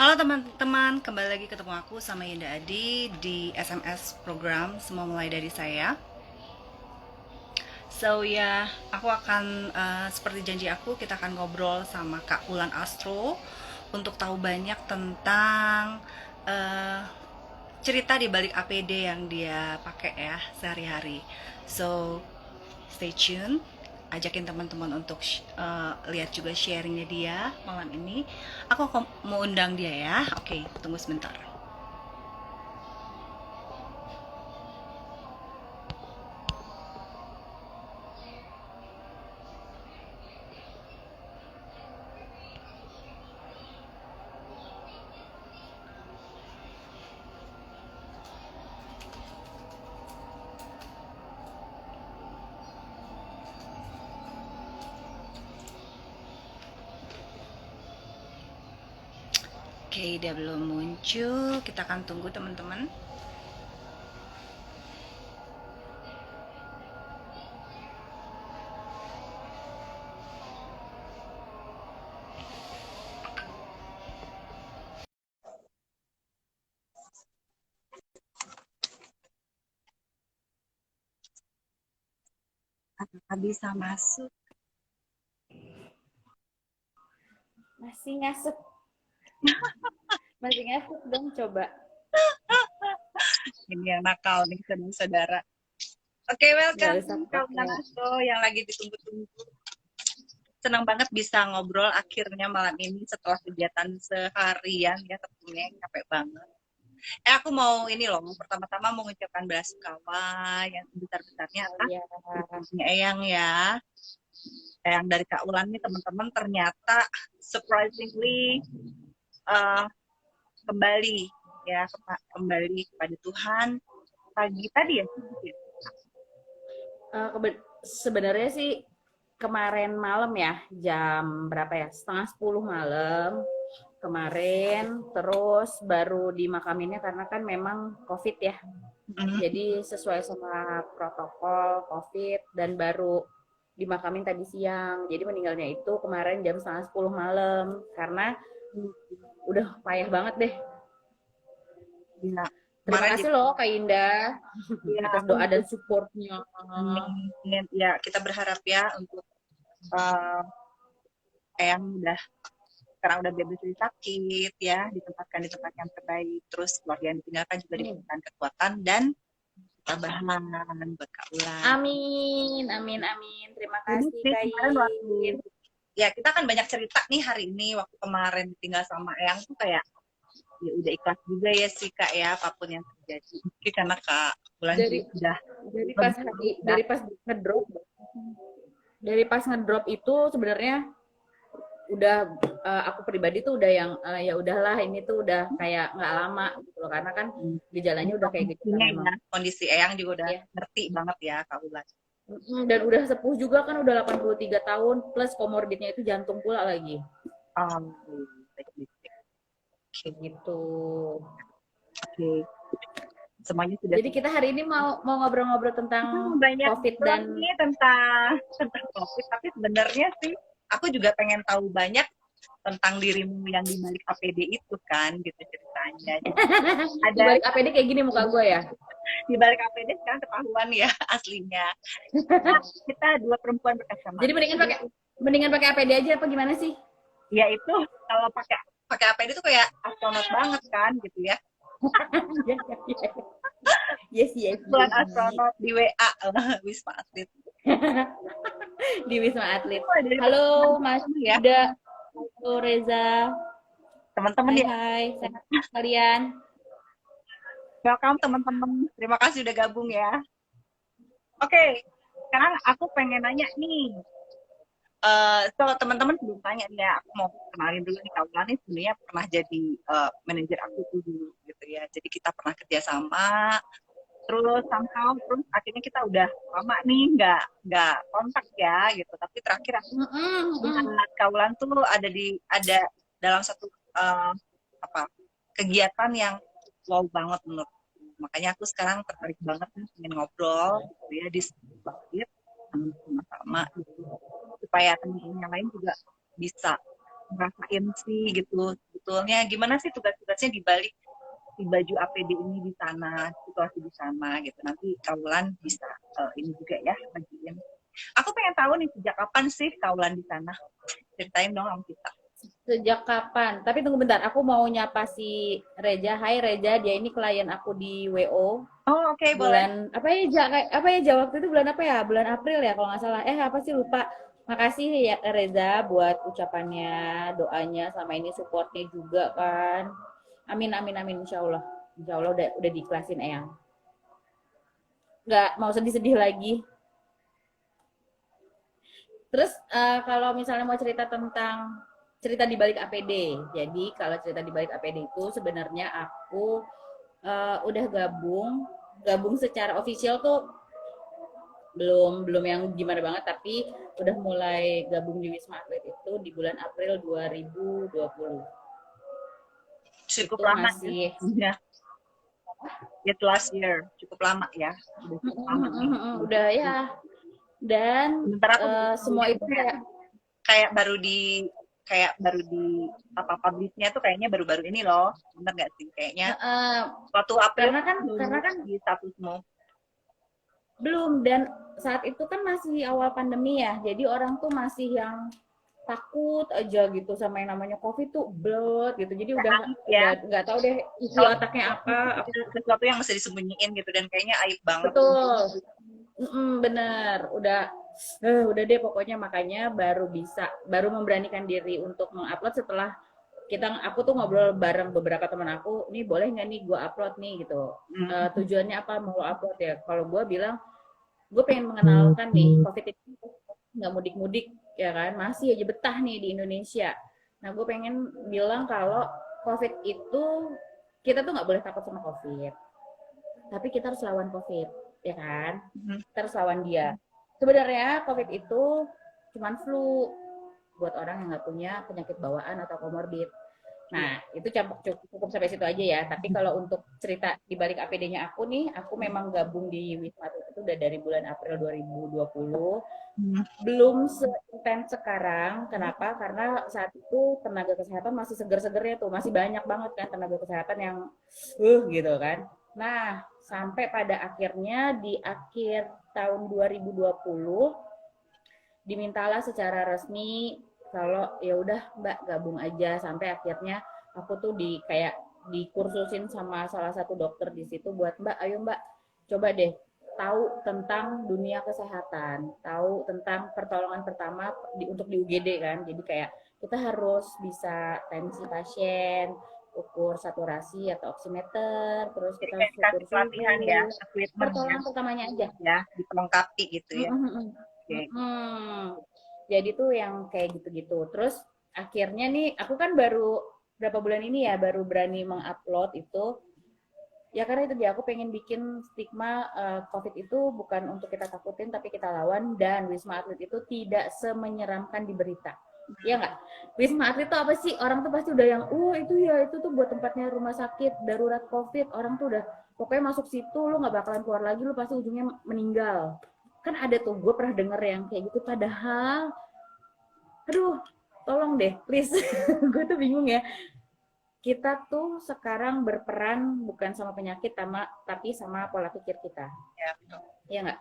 Halo teman-teman, kembali lagi ketemu aku sama Yunda Adi di SMS program Semua Mulai Dari Saya. Aku akan seperti janji aku, kita akan ngobrol sama Kak Ulan Astro untuk tahu banyak tentang eh, cerita di balik APD yang dia pakai ya sehari-hari. So, stay tune, ajakin teman-teman untuk lihat juga sharingnya dia malam ini. Aku mau undang dia ya. Oke, tunggu sebentar. Oke, dia belum muncul. Kita akan tunggu teman-teman. Apakah bisa masuk? Masih ngasuk, masih ngasuk dong coba. Ini yang nakal nih, saudara-saudara. Oke, Nggak welcome usah Kak pakai. Nasto yang lagi ditunggu-tunggu. Senang banget bisa ngobrol akhirnya malam ini setelah kegiatan seharian ya, tentunya capek banget. Aku mau ini loh, pertama-tama mau mengucapkan belasungkawa yang sebesar-besarnya Oh atas ya, keputusannya Eyang ya. Eyang dari Kak Ulan nih teman-teman ternyata surprisingly uh, kembali ya kembali kepada Tuhan pagi tadi ya. sebenarnya sih kemarin malam ya, jam berapa ya? Setengah 10 malam kemarin, terus baru dimakaminnya karena kan memang COVID ya. Mm. Jadi sesuai sama protokol COVID dan baru dimakamin tadi siang. Jadi meninggalnya itu kemarin jam setengah 10 malam karena udah payah banget deh. Ya, Terima kemarin kasih juga loh Kak Indah ya atas aku doa juga dan supportnya. ingin ya kita berharap ya untuk uh, Eyang udah sekarang udah bebas dari sakit ya, ditempatkan di tempat yang terbaik, terus keluarga yang ditinggalkan juga diberikan kekuatan dan ketabahan buat Kak Ulan. Amin, amin, amin. Terima Ini kasih sih Kak kemarin waktu In. ya kita kan banyak cerita nih hari ini, waktu kemarin ditinggal sama Eyang tuh kayak ya udah ikhlas juga ya sih Kak ya, apapun yang terjadi. Mungkin karena Kak Ulan Dari juga udah dari pas lebih tahu ya. dari pas ngedrop itu sebenarnya udah aku pribadi tuh udah yang ya udahlah ini tuh udah kayak nggak lama gitu loh karena kan Ini gejalanya udah kayak gitu kan kondisinya memang ya, kondisi Eyang juga udah ya. ngerti banget ya Kak Ulan. Dan udah sepuh juga kan udah 83 tahun plus komorbidnya itu jantung pula lagi Um, baik, baik, baik. Oke, gitu. oke. Semuanya sudah Jadi kita hari ini mau ngobrol-ngobrol kita tentang mau banyak COVID ngobrol dan nih tentang COVID, tapi sebenarnya sih aku juga pengen tahu banyak tentang dirimu yang di balik APD itu kan, gitu ceritanya. Jadi di ada balik APD kayak gini muka gue ya. di balik APD sekarang ketahuan ya aslinya. Kita dua perempuan Jadi berkacamata. mendingan pakai APD aja apa gimana sih? Ya itu kalau pakai pakai APD itu kayak astronot banget kan gitu ya. Yes, yes, Bulan yes. astronot di WA Wisma Atlet. Di Wisma Atlet. Oh, dari Halo Mas teman-teman ya, Yuda, halo Reza. teman-teman Hai ya. hai, sehat kalian? Welcome teman-teman. Terima kasih udah gabung ya. Oke, sekarang aku pengen nanya nih. So teman-teman sebelum tanya nih ya, aku mau kenalin dulu nih Kak Ulan nih sebenarnya pernah jadi manajer aku tuh dulu gitu ya. Jadi kita pernah kerja sama, terus somehow terus akhirnya kita udah lama nih nggak kontak ya gitu. Tapi terakhir aku lihat Kak Ulan tuh ada dalam satu eh, apa kegiatan yang wow banget menurut. Makanya aku sekarang tertarik banget nih ingin ngobrol gitu ya di sebuah sama-sama gitu supaya teman-teman yang lain juga bisa ngerasain sih gitu sebetulnya gimana sih tugas-tugasnya di balik di baju APD ini di sana, situasi di sana gitu. Nanti Kaulan bisa ini juga ya bagiin. Aku pengen tahu nih sejak kapan sih Kaulan di sana? Ceritain dong sama kita. Sejak kapan? Tapi tunggu bentar, aku mau nyapa si Reja. Hai Reja, dia ini klien aku di WO. Oh oke, Bulan boleh. apa ya Ja? Apa ya Ja waktu itu bulan apa ya? Bulan April ya kalau nggak salah. Apa sih lupa. Makasih ya Reza buat ucapannya, doanya sama ini supportnya juga kan. Amin amin amin insya Allah. Insya Allah udah diikhlasin Eyang. Nggak mau sedih-sedih lagi. Terus kalau misalnya mau cerita tentang cerita di balik APD. Jadi kalau cerita di balik APD itu sebenarnya aku udah gabung secara official tuh belum yang gimana banget, tapi udah mulai gabung di Wisma Atlet itu di bulan April 2020. Cukup Itu lama masih ya. It last year, cukup lama ya. Udah ya. Dan semua itu kayak baru di apa publiknya tuh kayaknya baru-baru ini loh, bener nggak sih kayaknya waktu April karena kan di statusmu belum, dan saat itu kan masih awal pandemi ya, jadi orang tuh masih yang takut aja gitu sama yang namanya COVID tuh blood gitu, jadi udah nggak tahu deh isi otaknya apa sesuatu yang mesti disembunyiin gitu dan kayaknya aib banget. Betul. Bener, udah deh pokoknya, makanya baru memberanikan diri untuk mengupload setelah aku tuh ngobrol bareng beberapa teman aku, nih boleh nggak nih gue upload nih gitu. Tujuannya apa mau upload ya? Kalau gue bilang gue pengen mengenalkan nih COVID itu nggak mudik-mudik ya kan, masih aja betah nih di Indonesia. Nah gue pengen bilang kalau COVID itu kita tuh nggak boleh takut sama COVID, tapi kita harus lawan COVID ya kan, kita harus lawan dia. Sebenarnya COVID itu cuman flu buat orang yang nggak punya penyakit bawaan atau komorbid. Nah, itu cukup sampai situ aja ya. Tapi kalau untuk cerita di balik APD-nya aku nih, aku memang gabung di Wisma Atlet itu udah dari bulan April 2020. Belum seintens sekarang. Kenapa? Karena saat itu tenaga kesehatan masih seger-segernya tuh. Masih banyak banget kan tenaga kesehatan yang gitu kan. Nah, sampai pada akhirnya di akhir tahun 2020 dimintalah secara resmi kalau ya udah Mbak gabung aja, sampai akhirnya aku tuh dikursusin sama salah satu dokter di situ buat Mbak, ayo Mbak coba deh tahu tentang dunia kesehatan, tahu tentang pertolongan pertama untuk di UGD kan. Jadi kayak kita harus bisa tensi pasien, ukur saturasi atau oximeter, terus kita harus ukur pelatihan ya, pertolongan pertamanya aja ya, diperlengkapi gitu ya. Jadi tuh yang kayak gitu-gitu. Terus akhirnya nih aku kan baru berapa bulan ini ya baru berani mengupload itu. Ya karena itu dia, aku pengen bikin stigma COVID itu bukan untuk kita takutin tapi kita lawan, dan Wisma Atlet itu tidak semenyeramkan di berita. Iya nggak? Wisma Atlet itu apa sih? Orang tuh pasti udah yang, itu tuh buat tempatnya rumah sakit darurat COVID. Orang tuh udah pokoknya masuk situ lu nggak bakalan keluar lagi, lu pasti ujungnya meninggal. Kan ada tuh, gue pernah denger yang kayak gitu, padahal aduh tolong deh please gue tuh bingung ya, kita tuh sekarang berperan bukan sama penyakit tapi sama pola pikir kita ya, betul. Iya nggak?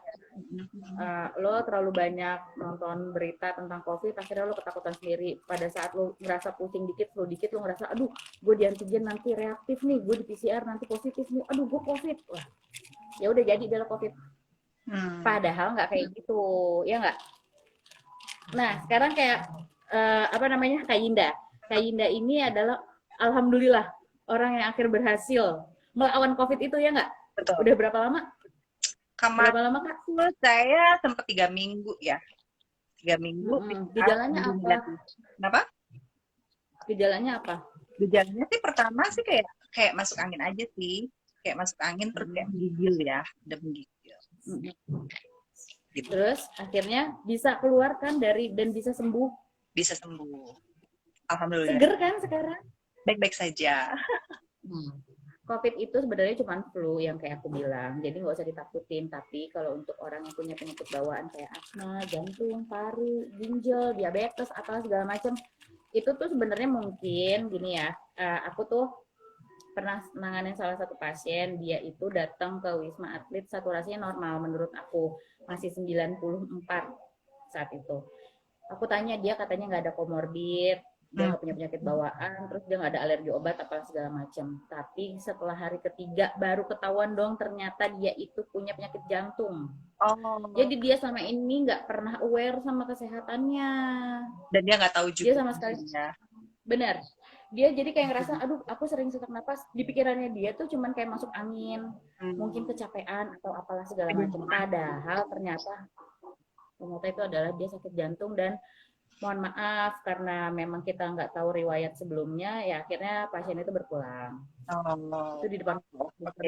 Lo terlalu banyak nonton berita tentang COVID, akhirnya lo ketakutan sendiri. Pada saat lo ngerasa pusing dikit, lo ngerasa aduh gue di antigen nanti reaktif nih, gue di PCR nanti positif nih, aduh gue COVID. Wah ya udah jadi adalah COVID. Padahal nggak kayak gitu, ya nggak? Nah sekarang kayak Kak Yinda ini adalah alhamdulillah orang yang akhir berhasil melawan COVID itu, ya nggak? Betul. Udah berapa lama? Berapa lama Kak? Saya sempat 3 minggu ya. 3 minggu. Gejalanya apa? Kenapa? Gejalanya apa? Gejalanya sih pertama sih kayak masuk angin aja sih. Kayak masuk angin terus kayak menggigil ya, udah menggigil. Gitu. Terus akhirnya bisa keluar kan dan bisa sembuh. Bisa sembuh. Alhamdulillah. Seger kan sekarang? Baik-baik saja. COVID itu sebenarnya cuma flu yang kayak aku bilang, jadi nggak usah ditakutin. Tapi kalau untuk orang yang punya penyakit bawaan kayak asma, jantung, paru, ginjal, diabetes, atau segala macam, itu tuh sebenarnya mungkin gini ya, aku tuh pernah nanganin salah satu pasien, dia itu datang ke Wisma Atlet saturasinya normal menurut aku, masih 94 saat itu. Aku tanya, dia katanya nggak ada komorbid, dia nggak punya penyakit bawaan, terus dia nggak ada alergi obat apa segala macam. Tapi setelah hari ketiga baru ketahuan dong ternyata dia itu punya penyakit jantung. Jadi dia selama ini nggak pernah aware sama kesehatannya. Dan dia nggak tahu juga. Dia sama sekali. Ya. Benar. Dia jadi kayak ngerasa, aduh aku sering sesak napas. Di pikirannya dia tuh cuman kayak masuk angin, mungkin kecapean atau apalah segala macam. Padahal ternyata itu adalah dia sakit jantung. Dan mohon maaf karena memang kita nggak tahu riwayat sebelumnya, ya akhirnya pasien itu berpulang. Itu di depan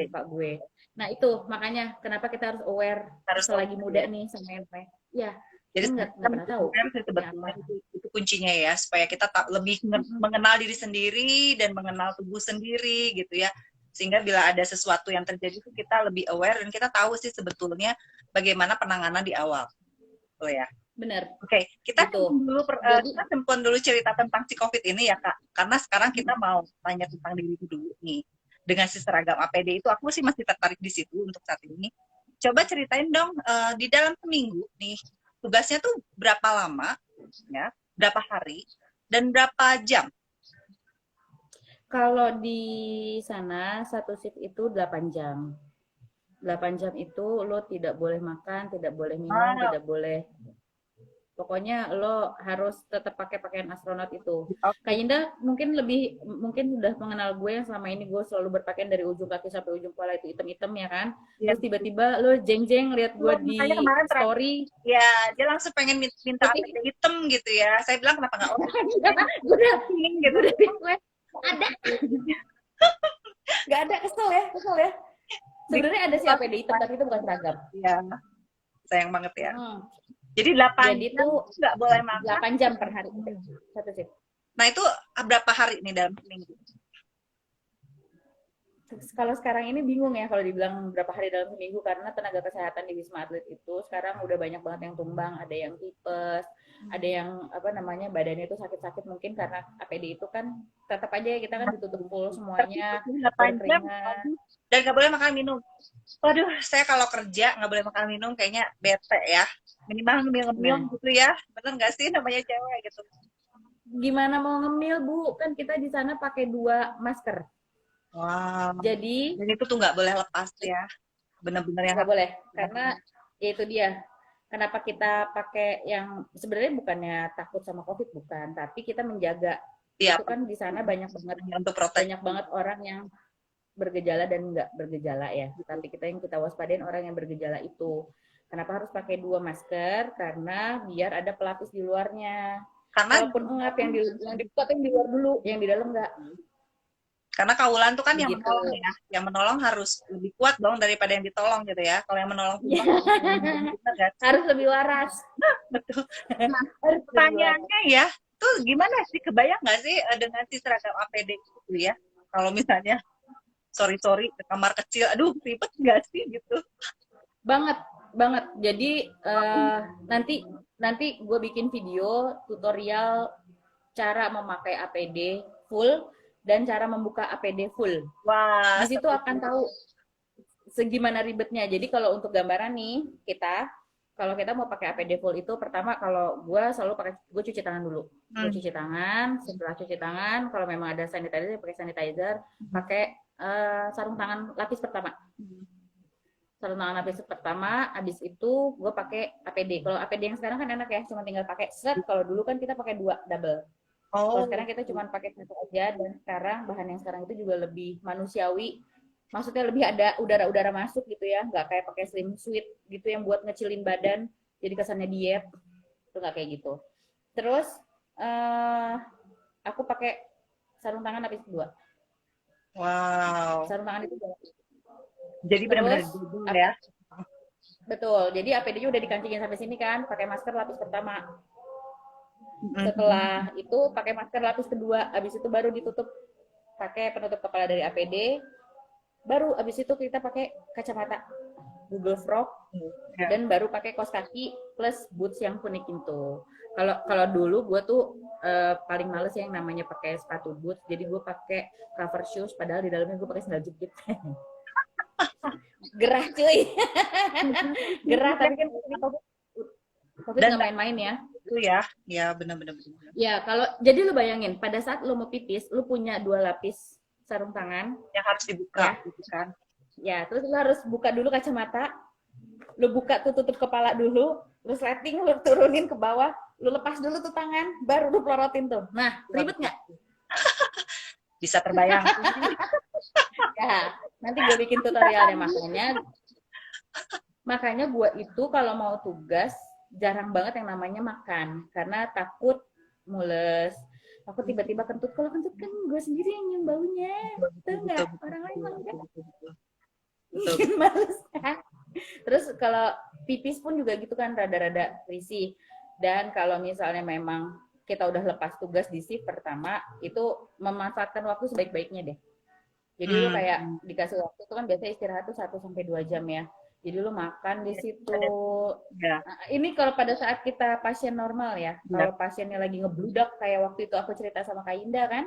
Pak gue. Nah itu makanya kenapa kita harus aware selagi muda nih sama yang ya. Jadi nggak pernah tahu sebetulnya itu kuncinya ya, supaya kita lebih mengenal diri sendiri dan mengenal tubuh sendiri gitu ya, sehingga bila ada sesuatu yang terjadi itu kita lebih aware dan kita tahu sih sebetulnya bagaimana penanganan di awal. Oh ya. Benar. Oke, kita simpan dulu cerita tentang si COVID ini ya Kak, karena sekarang kita mau tanya tentang diri dulu nih. Dengan si seragam APD itu aku sih masih tertarik di situ untuk saat ini. Coba ceritain dong di dalam seminggu nih tugasnya tuh berapa lama ya, berapa hari dan berapa jam? Kalau di sana satu shift itu 8 jam. 8 jam itu lo tidak boleh makan, tidak boleh minum, tidak boleh. Pokoknya lo harus tetap pakai pakaian astronot itu. Kak Indah mungkin sudah mengenal gue yang selama ini gue selalu berpakaian dari ujung kaki sampai ujung kepala itu hitam-hitam ya kan. Terus tiba-tiba lo jeng-jeng lihat gue di story. Ya, dia langsung pengen minta APD hitam gitu ya. Saya bilang kenapa nggak gue udah gitu. Ada. Nggak ada, kesel ya. Sebenarnya ada si APD hitam tapi itu bukan seragam. Iya. Sayang banget ya. Jadi 8 Jadi jam itu nggak boleh makan. 8 jam per hari. Satu shift. Nah itu berapa hari nih dalam seminggu? Kalau sekarang ini bingung ya kalau dibilang berapa hari dalam seminggu, karena tenaga kesehatan di Wisma Atlet itu sekarang udah banyak banget yang tumbang, ada yang tipes, ada yang badannya itu sakit-sakit mungkin karena APD itu kan tetap aja kita kan ditutup full semuanya, berkeringat. Dan nggak boleh makan minum. Waduh, saya kalau kerja nggak boleh makan minum kayaknya bete ya. Minimal ngemil-ngemil gitu ya. Bener nggak sih namanya cewek gitu? Gimana mau ngemil, Bu? Kan kita di sana pakai 2 masker. Wow. Jadi dan itu tuh nggak boleh lepas ya. Benar-benar yang nggak boleh. Karena ya itu dia. Kenapa kita pakai yang sebenarnya bukannya takut sama COVID, bukan, tapi kita menjaga. Itu kan di sana banyak banget orang yang bergejala dan nggak bergejala ya. Tapi yang kita waspadain orang yang bergejala itu. Kenapa harus pakai 2 masker? Karena biar ada pelapis di luarnya. Karena walaupun engap yang dibuka yang di luar dulu, yang di dalam enggak. Karena kaulan tuh kan yang menolong ya. Yang menolong harus lebih kuat dong daripada yang ditolong gitu ya. Kalau yang menolong harus lebih waras. Betul. Nah, pertanyaannya ya, tuh gimana sih, kebayang nggak sih dengan si seragam APD itu ya? Kalau misalnya sorry ke kamar kecil, aduh ribet nggak sih gitu? Banget. Jadi nanti gue bikin video tutorial cara memakai APD full dan cara membuka APD full. Wah. Di situ akan tahu segimana ribetnya. Jadi kalau untuk gambaran nih kalau kita mau pakai APD full itu pertama, kalau gue selalu gue cuci tangan dulu. Gue cuci tangan, setelah cuci tangan kalau memang ada sanitizer pakai sanitizer, pakai sarung tangan lapis pertama. Sarung tangan lapis pertama, habis itu gue pakai APD. Kalau APD yang sekarang kan enak ya, cuma tinggal pakai set. Kalau dulu kan kita pakai 2 double. Kalau sekarang kita cuma pakai 1 aja, dan sekarang bahan yang sekarang itu juga lebih manusiawi. Maksudnya lebih ada udara-udara masuk gitu ya, nggak kayak pakai slim suit gitu yang buat ngecilin badan, jadi kesannya diet. Itu nggak kayak gitu. Terus aku pakai sarung tangan lapis 2. Wow. Sarung tangan itu jadi benar-benar ya. Betul. Jadi APD-nya udah dikancingin sampai sini kan, pakai masker lapis pertama. Setelah itu pakai masker lapis kedua, habis itu baru ditutup pakai penutup kepala dari APD. Baru habis itu kita pakai kacamata Google Frog dan baru pakai kaos kaki plus boots yang kuning itu. Kalau dulu gue tuh paling males yang namanya pakai sepatu boots. Jadi gue pakai cover shoes, padahal di dalamnya gue pakai sandal jepit. Gerah cuy. Gerah, tapi kan COVID nggak main-main ya. Itu ya benar-benar. Ya, jadi lu bayangin, pada saat lu mau pipis, lu punya 2 lapis sarung tangan. Yang harus dibuka, ya. Gitu kan. Ya, terus lu harus buka dulu kacamata, lu buka tutup kepala dulu, terus lighting lu turunin ke bawah, lu lepas dulu tuh tangan, baru lu pelorotin tuh. Nah, ribet nggak? Bisa terbayang. Ya, nanti gue bikin tutorialnya. Makanya gue itu kalau mau tugas jarang banget yang namanya makan, karena takut mules, takut tiba-tiba kentut. Kalau kentut kan gue sendiri yang nyium baunya, betul nggak? Orang lain malah nggak. Males kan? Terus kalau pipis pun juga gitu kan, rada-rada risih. Dan kalau misalnya memang kita udah lepas tugas di shift pertama, itu memanfaatkan waktu sebaik-baiknya deh. Jadi lu kayak dikasih waktu itu kan biasanya istirahat tuh 1-2 jam ya. Jadi lu makan di situ. Ya. Nah, ini kalau pada saat kita pasien normal ya. Kalau pasiennya lagi ngebludak kayak waktu itu aku cerita sama Kak Indah kan.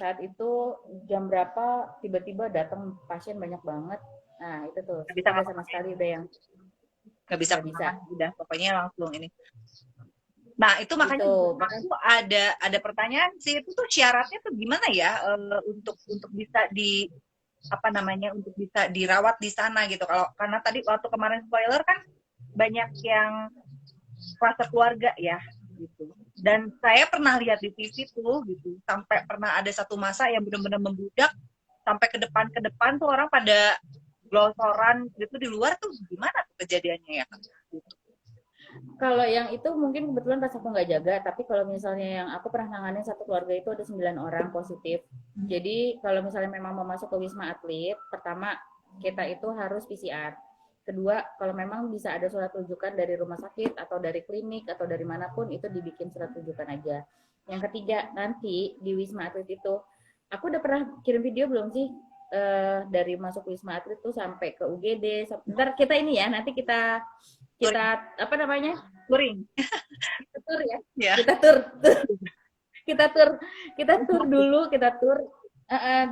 Saat itu jam berapa tiba-tiba datang pasien banyak banget. Nah, itu tuh. Gak bisa sama sekali udah yang nggak bisa. Udah pokoknya langsung ini. Nah, itu makanya itu ada pertanyaan sih, itu tuh syaratnya tuh gimana ya untuk bisa untuk bisa dirawat di sana gitu. Karena tadi waktu kemarin spoiler kan banyak yang rasa keluarga ya gitu. Dan saya pernah lihat di TV tuh gitu, sampai pernah ada satu masa yang benar-benar membludak sampai ke depan tuh orang pada glosoran gitu di luar tuh, gimana tuh kejadiannya ya? Gitu. Kalau yang itu mungkin kebetulan pas aku nggak jaga, tapi kalau misalnya yang aku pernah nanganin satu keluarga itu ada 9 orang positif. Jadi kalau misalnya memang mau masuk ke Wisma Atlet, pertama kita itu harus PCR. Kedua, kalau memang bisa ada surat rujukan dari rumah sakit atau dari klinik atau dari manapun, itu dibikin surat rujukan aja. Yang ketiga, nanti di Wisma Atlet itu, aku udah pernah kirim video belum sih? Dari masuk Wisma Atlet tuh sampai ke UGD. Ntar kita ini ya, nanti kita apa namanya? Touring. Kita tur ya. Yeah. Kita tur dulu.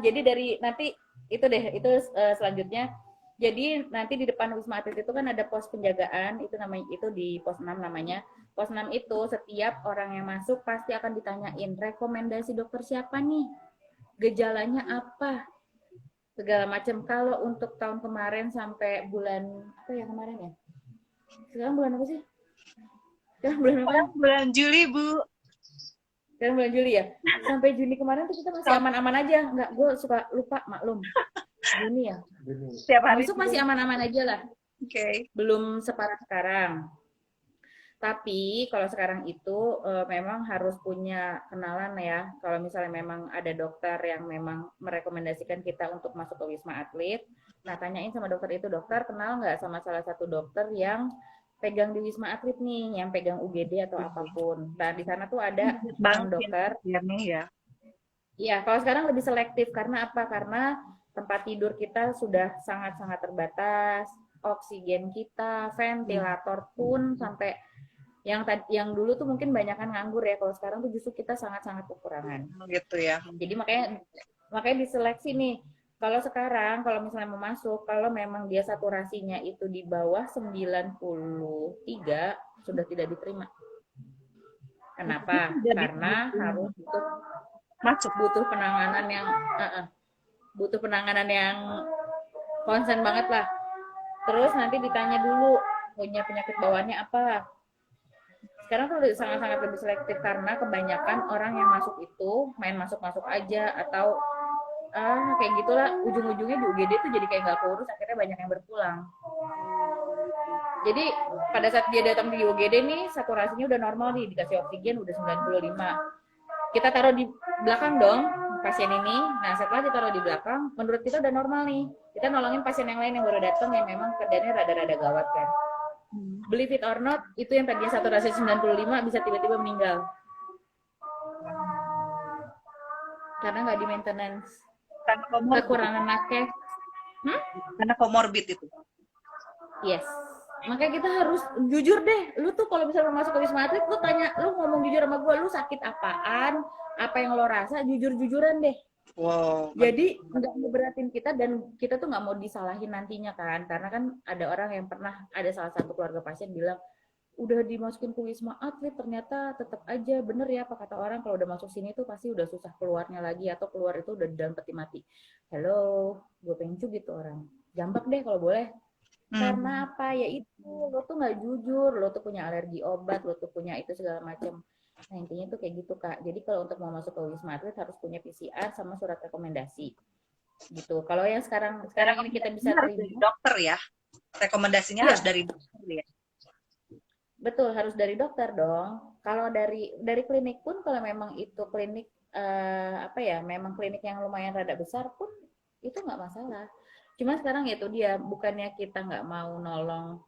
Jadi dari nanti itu deh, itu selanjutnya. Jadi nanti di depan Wisma Atlet itu kan ada pos penjagaan, itu namanya, itu di pos 6 namanya. Pos 6 itu setiap orang yang masuk pasti akan ditanyain rekomendasi dokter siapa nih? Gejalanya apa? Segala macam. Kalau untuk tahun kemarin sampai bulan apa ya kemarin ya? Sekarang bulan apa sih? Sekarang bulan apa? Bulan Juli, Bu. Sekarang bulan Juli ya? Sampai Juni kemarin tuh kita masih aman-aman aja. Enggak, gue suka lupa, maklum. Juni ya? Setiap hari masuk masih aman-aman aja lah. Oke. Belum separah sekarang. Tapi kalau sekarang itu memang harus punya kenalan ya. Kalau misalnya memang ada dokter yang memang merekomendasikan kita untuk masuk ke Wisma Atlet, nah tanyain sama dokter itu, dokter kenal nggak sama salah satu dokter yang pegang di Wisma Atlet nih, yang pegang UGD atau apapun. Nah di sana tuh ada dokter. Ya. Iya, kalau sekarang lebih selektif karena apa? Karena tempat tidur kita sudah sangat-sangat terbatas, oksigen kita, ventilator pun sampai yang dulu tuh mungkin banyakan nganggur ya, kalau sekarang tuh justru kita sangat-sangat kekurangan. Gitu ya. Jadi makanya diseleksi nih. Kalau sekarang kalau misalnya mau masuk, kalau memang dia saturasinya itu di bawah 93 sudah tidak diterima. Kenapa? Karena harus butuh penanganan yang konsen banget lah. Terus nanti ditanya dulu punya penyakit bawaannya apa. Sekarang tuh sangat-sangat lebih selektif karena kebanyakan orang yang masuk itu main masuk-masuk aja atau kayak gitulah, ujung-ujungnya di UGD tuh jadi kayak nggak keurus, akhirnya banyak yang berpulang. Jadi pada saat dia datang di UGD nih, saturasinya udah normal nih, dikasih oksigen udah 95. Kita taruh di belakang dong pasien ini. Nah setelah ditaruh di belakang, menurut kita udah normal nih. Kita nolongin pasien yang lain yang baru datang yang memang keadaannya rada-rada gawat kan. Believe it or not, itu yang tadinya saturasi 95 bisa tiba-tiba meninggal. Karena nggak di maintenance. Kekurangan nakes. Karena komorbid itu. Yes. Makanya kita harus jujur deh. Lu tuh kalau misalnya masuk ke Wisma Atlet, lu tanya, lu ngomong jujur sama gue, lu sakit apaan, apa yang lo rasa, jujur-jujuran deh. Wow. Jadi nggak ngeberatin kita dan kita tuh nggak mau disalahin nantinya kan, karena kan ada orang yang pernah, ada salah satu keluarga pasien bilang, udah dimasukin ke Wisma Atlet ternyata tetap aja bener ya apa kata orang kalau udah masuk sini tuh pasti udah susah keluarnya lagi atau keluar itu udah dalam peti mati. Hello, gue pengen gitu orang. Jambak deh kalau boleh. Karena apa? Ya itu, lo tuh nggak jujur, lo tuh punya alergi obat, lo tuh punya itu segala macam. Nah intinya tuh kayak gitu Kak. Jadi kalau untuk mau masuk ke Wisma Atlet harus punya PCR sama surat rekomendasi. Gitu. Kalau yang sekarang ini kita bisa harus dari dokter ya. Rekomendasinya harus dari dokter ya. Betul, harus dari dokter dong. Kalau dari klinik pun kalau memang itu klinik apa ya, memang klinik yang lumayan rada besar pun itu nggak masalah. Cuma sekarang ya itu dia, bukannya kita nggak mau nolong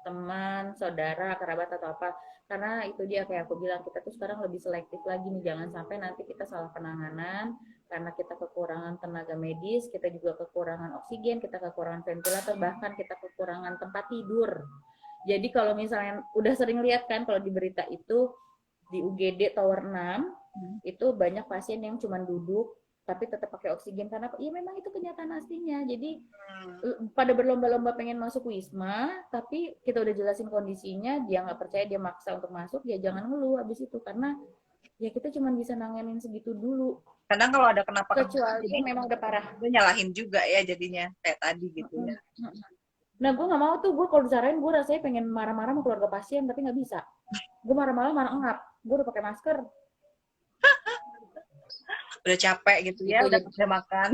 teman, saudara, kerabat atau apa. Karena itu dia kayak aku bilang, kita tuh sekarang lebih selektif lagi nih. Jangan sampai nanti kita salah penanganan karena kita kekurangan tenaga medis, kita juga kekurangan oksigen, kita kekurangan ventilator, bahkan kita kekurangan tempat tidur. Jadi kalau misalnya udah sering lihat kan kalau di berita itu di UGD Tower 6 itu banyak pasien yang cuma duduk tapi tetap pakai oksigen karena ya memang itu kenyataan aslinya. Jadi pada berlomba-lomba pengen masuk Wisma, tapi kita udah jelasin kondisinya, dia nggak percaya, dia maksa untuk masuk, ya jangan ngeluh habis itu karena ya kita cuma bisa nanganin segitu dulu. Kadang kalau ada kecuali memang udah parah, gue nyalahin juga ya jadinya kayak tadi gitu ya. Nah gue nggak mau tuh, gue kalau disaranin gue rasanya pengen marah-marah sama keluarga pasien tapi nggak bisa. Gue marah-marah engap, gue udah pakai masker. Udah capek gitu ya, udah pakai makan.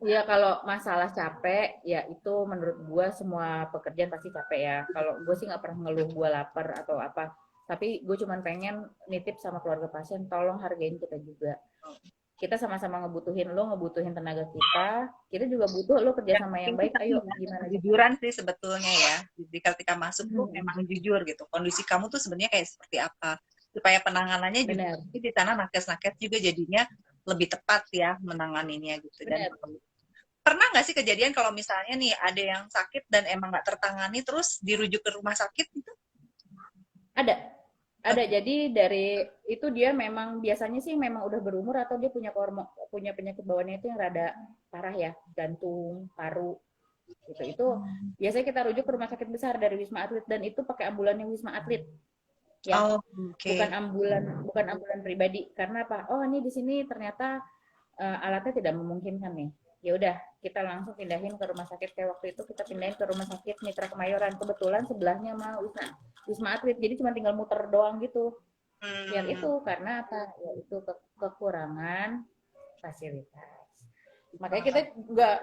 Iya kalau masalah capek ya itu menurut gue semua pekerjaan pasti capek ya. Kalau gue sih nggak pernah ngeluh gue lapar atau apa. Tapi gue cuma pengen nitip sama keluarga pasien, tolong hargain kita juga. Kita sama-sama ngebutuhin lo, ngebutuhin tenaga kita juga butuh lo kerja sama yang baik. Ayo gimana? Jujuran sih sebetulnya ya. Jadi ketika masuk tuh memang jujur gitu. Kondisi kamu tuh sebenarnya kayak seperti apa? Supaya penanganannya juga di sana nakes-nakes juga jadinya lebih tepat ya menanganinya gitu. Dan pernah nggak sih kejadian kalau misalnya nih ada yang sakit dan emang nggak tertangani terus dirujuk ke rumah sakit gitu? Ada, jadi dari itu dia memang biasanya sih memang udah berumur atau dia punya penyakit bawaannya itu yang rada parah ya, jantung, paru, gitu. Itu biasanya kita rujuk ke rumah sakit besar dari Wisma Atlet dan itu pakai ambulannya Wisma Atlet, ya, bukan ambulan pribadi. Karena apa? Oh ini di sini ternyata alatnya tidak memungkinkan nih. Ya udah kita langsung pindahin ke rumah sakit. Kayak waktu itu kita pindahin ke rumah sakit Mitra Kemayoran, kebetulan sebelahnya mah Wisma Atlet, jadi cuma tinggal muter doang gitu. Biar itu karena apa? Ya itu kekurangan fasilitas. Makanya kita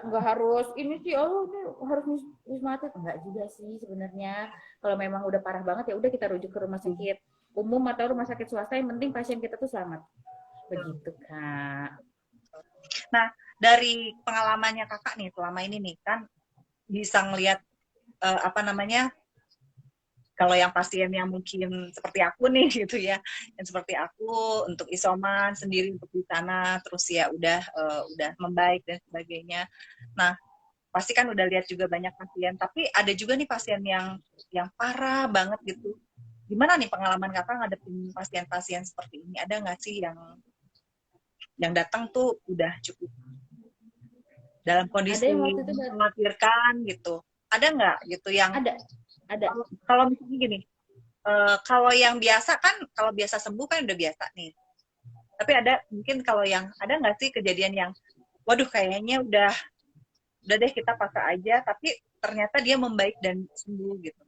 nggak harus ini sih, oh ini harus Wisma Atlet, enggak juga sih sebenarnya. Kalau memang udah parah banget ya udah kita rujuk ke rumah sakit umum atau rumah sakit swasta, yang penting pasien kita tuh selamat. Begitu Kak. Nah dari pengalamannya kakak nih selama ini nih kan bisa ngelihat apa namanya, kalau yang pasien yang mungkin seperti aku nih gitu ya, yang seperti aku untuk isoman sendiri untuk di sana terus ya udah membaik dan sebagainya. Nah pasti kan udah lihat juga banyak pasien, tapi ada juga nih pasien yang parah banget gitu. Gimana nih pengalaman kakak ngadepin pasien-pasien seperti ini? Ada nggak sih yang datang tuh udah cukup dalam kondisi mengkhawatirkan gitu? Ada nggak gitu yang ada. Kalau misalnya gini, kalau yang biasa kan, kalau biasa sembuh kan udah biasa nih. Tapi ada mungkin kalau yang ada nggak sih kejadian yang, waduh kayaknya udah deh kita pasrah aja, tapi ternyata dia membaik dan sembuh gitu.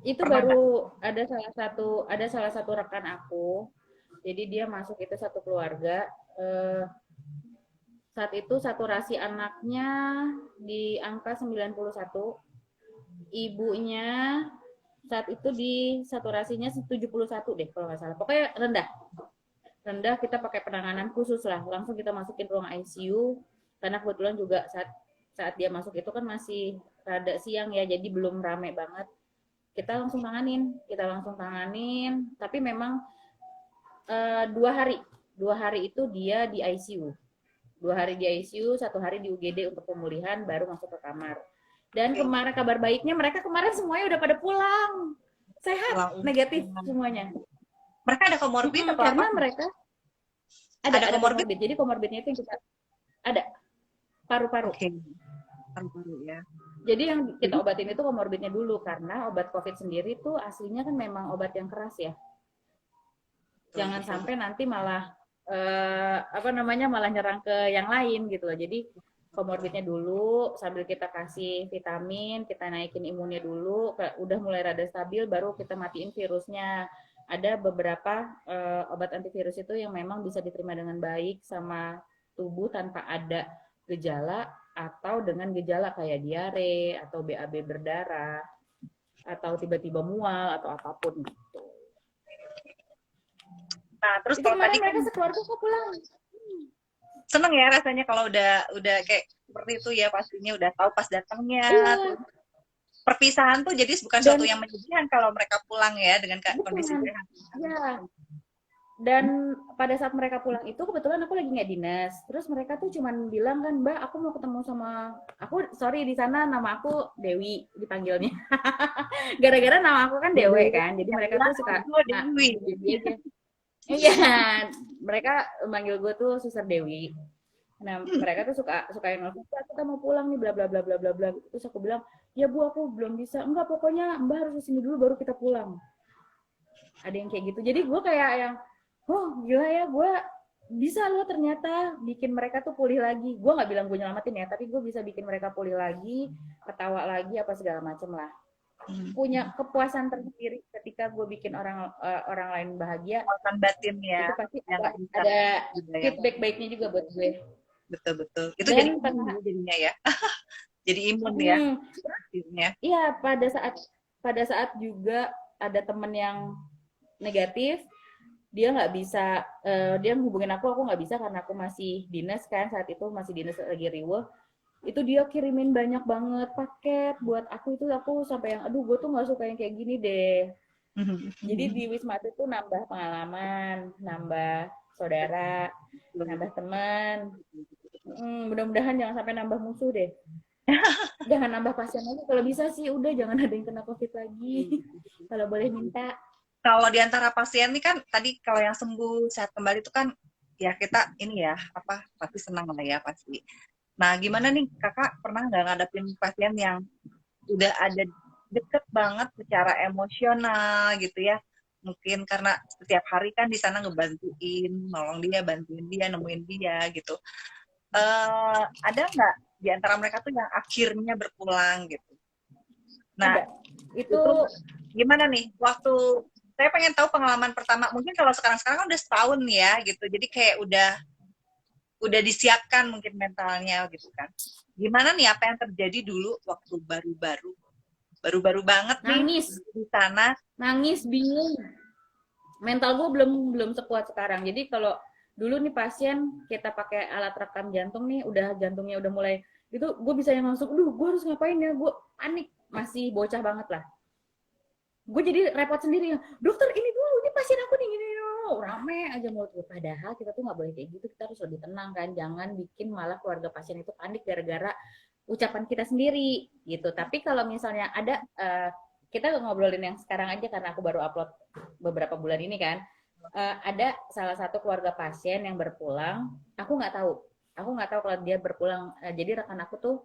Itu baru ada salah satu rekan aku. Jadi dia masuk itu satu keluarga. Saat itu saturasi anaknya di angka 91. Ibunya saat itu di saturasinya 71 deh kalau nggak salah. Pokoknya rendah, kita pakai penanganan khusus lah. Langsung kita masukin ruang ICU karena kebetulan juga saat dia masuk itu kan masih rada siang ya, jadi belum rame banget. Kita langsung tanganin, tapi memang 2 hari itu dia di ICU. 2 hari di ICU, 1 hari di UGD untuk pemulihan, baru masuk ke kamar. Dan kemarin kabar baiknya mereka kemarin semuanya udah pada pulang. Sehat, negatif semuanya. Mereka ada komorbid atau karena apa? mereka ada komorbid. Jadi komorbidnya itu yang kita ada paru-paru. Paru-paru ya. Jadi yang kita obatin itu komorbidnya dulu, karena obat COVID sendiri tuh aslinya kan memang obat yang keras ya. Jangan sampai nanti malah malah nyerang ke yang lain gitu loh. Jadi komorbidnya dulu, sambil kita kasih vitamin, kita naikin imunnya dulu, udah mulai rada stabil, baru kita matiin virusnya. Ada beberapa obat antivirus itu yang memang bisa diterima dengan baik sama tubuh tanpa ada gejala, atau dengan gejala kayak diare, atau BAB berdarah, atau tiba-tiba mual, atau apapun gitu. Nah, terus kalau tadi mereka sekeluarga kok pulang. Seneng ya rasanya kalau udah kayak seperti itu ya, pastinya udah tahu pas datangnya. Iya. Perpisahan tuh jadi bukan suatu yang menyedihkan kalau mereka pulang ya dengan kondisi sehat. Iya. Dan pada saat mereka pulang itu kebetulan aku lagi nggak dinas. Terus mereka tuh cuman bilang kan, Mbak, aku mau ketemu sama aku. Sorry, di sana nama aku Dewi dipanggilnya. Gara-gara nama aku kan Dewi kan. Jadi mereka tuh suka Dewi. Iya, mereka manggil gue tuh Suster Dewi. Nah, mereka tuh suka yang nelfon, kita mau pulang nih, bla bla bla bla bla bla. Terus aku bilang, ya Bu, aku belum bisa. Enggak, pokoknya Mbak harus kesini dulu baru kita pulang. Ada yang kayak gitu. Jadi gue kayak yang, oh gila ya, gue bisa loh ternyata bikin mereka tuh pulih lagi. Gue nggak bilang gue nyelamatin ya, tapi gue bisa bikin mereka pulih lagi, ketawa lagi, apa segala macem lah. Punya kepuasan tersendiri ketika gue bikin orang lain bahagia. Kepuasan batin ya. Itu pasti ada feedback baiknya juga buat gue. Betul. Itu dan jadi jadinya ya. Jadi imun ya. Iya, pada saat juga ada temen yang negatif, dia nggak bisa, dia hubungin aku nggak bisa karena aku masih dinas kan, saat itu masih dinas lagi riweh. Itu dia kirimin banyak banget paket buat aku, itu aku sampai yang aduh gue tuh nggak suka yang kayak gini deh. Jadi di Wisma Atlet itu nambah pengalaman, nambah saudara, nambah teman. Mudah-mudahan jangan sampai nambah musuh deh. Jangan nambah pasien lagi, kalau bisa sih udah jangan ada yang kena COVID lagi. Kalau boleh minta. Kalau di antara pasien nih kan tadi kalau yang sembuh sehat kembali itu kan ya kita ini ya pasti senang lah ya pasti. Nah, gimana nih Kakak pernah nggak ngadepin pasien yang udah ada deket banget secara emosional gitu ya? Mungkin karena setiap hari kan di sana ngebantuin, nolong dia, bantuin dia, nemuin dia gitu. Ada nggak di antara mereka tuh yang akhirnya berpulang gitu? Nah, itu gimana nih? Waktu saya pengen tahu pengalaman pertama. Mungkin kalau sekarang kan udah setahun ya gitu. Jadi kayak udah disiapkan mungkin mentalnya gitu kan. Gimana nih apa yang terjadi dulu waktu baru-baru banget nangis nih di sana? Nangis, bingung. Mental gue belum sekuat sekarang. Jadi kalau dulu nih pasien kita pakai alat rekam jantung nih, udah jantungnya udah mulai itu, gue bisa yang langsung, gue harus ngapain ya? Gue panik, masih bocah banget lah. Gue jadi repot sendiri, dokter ini dulu, ini pasien aku nih, gini rame aja mulut gue. Padahal kita tuh nggak boleh kayak gitu, kita harus lebih tenang kan, jangan bikin malah keluarga pasien itu panik gara-gara ucapan kita sendiri gitu. Tapi kalau misalnya ada kita ngobrolin yang sekarang aja karena aku baru upload beberapa bulan ini kan, ada salah satu keluarga pasien yang berpulang, aku nggak tahu kalau dia berpulang. Jadi rekan aku tuh,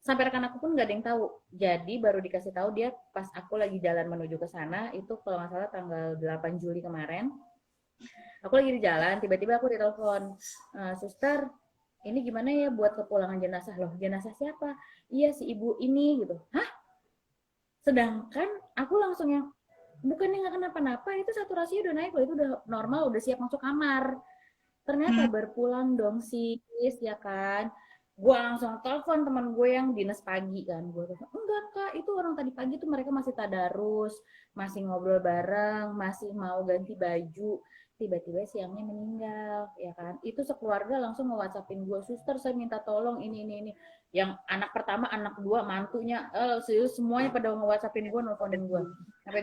sampai rekan aku pun nggak ada yang tahu. Jadi baru dikasih tahu dia pas aku lagi jalan menuju ke sana, itu kalau nggak salah tanggal 8 Juli kemarin. Aku lagi di jalan, tiba-tiba aku ditelepon, suster, ini gimana ya buat kepulangan jenazah? Loh, jenazah siapa? Iya, si ibu ini gitu. Hah? Sedangkan aku langsung yang, bukannya nggak kenapa-napa, itu saturasinya udah naik loh, itu udah normal, udah siap masuk kamar. Ternyata berpulang dong sis, ya kan? Gue langsung telepon teman gue yang dinas pagi kan. Gue telepon, enggak kak, itu orang tadi pagi tuh mereka masih tadarus, masih ngobrol bareng, masih mau ganti baju. Tiba-tiba siangnya meninggal, ya kan? Itu sekeluarga langsung nge-WhatsAppin gue, suster saya minta tolong ini. Yang anak pertama, anak kedua, mantunya, semuanya pada nge-WhatsAppin gue, nelfonin gue. Sampai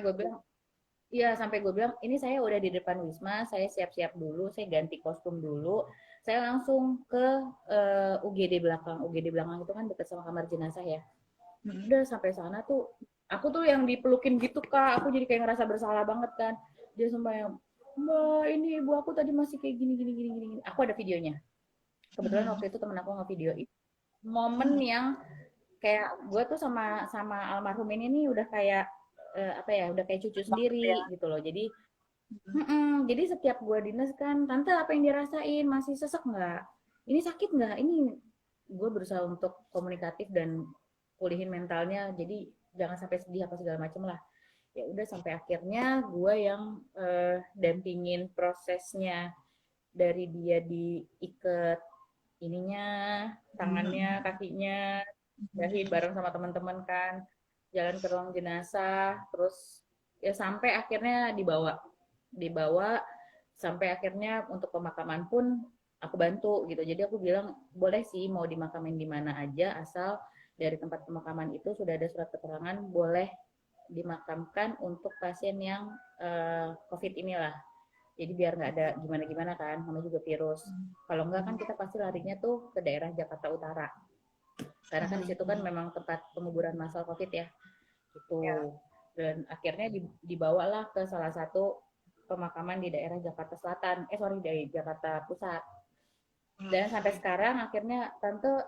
gue bilang, ini saya udah di depan Wisma, saya siap-siap dulu, saya ganti kostum dulu, saya langsung ke UGD belakang. UGD belakang itu kan dekat sama kamar jenazah ya. Udah sampai sana tuh aku tuh yang dipelukin gitu Kak, aku jadi kayak ngerasa bersalah banget kan. Dia sampai yang, Mbak ini ibu aku tadi masih kayak gini gini gini gini. Aku ada videonya. Kebetulan waktu itu temen aku ngevideoin momen yang kayak gue tuh sama sama almarhum ini nih udah kayak apa ya, udah kayak cucu Ya. sendiri gitu loh. Jadi setiap gue dinas kan, tante apa yang dirasain, masih sesek nggak, ini sakit nggak, ini gue berusaha untuk komunikatif dan pulihin mentalnya, jadi jangan sampai sedih apa segala macem lah. Ya udah sampai akhirnya gue yang dampingin prosesnya, dari dia diikat ininya, tangannya, kakinya, dari bareng sama teman-teman kan, jalan ke ruang jenazah, terus ya sampai akhirnya dibawa sampai akhirnya untuk pemakaman pun aku bantu gitu. Jadi aku bilang boleh sih mau dimakamin di mana aja asal dari tempat pemakaman itu sudah ada surat keterangan boleh dimakamkan untuk pasien yang COVID inilah. Jadi biar nggak ada gimana-gimana kan, namanya juga virus. Kalau enggak kan kita pasti larinya tuh ke daerah Jakarta Utara. Karena kan di situ kan memang tempat penguburan massal COVID ya. Gitu. Ya. Dan akhirnya dibawalah ke salah satu pemakaman di daerah Jakarta Selatan. Dari Jakarta Pusat. Dan sampai sekarang akhirnya tante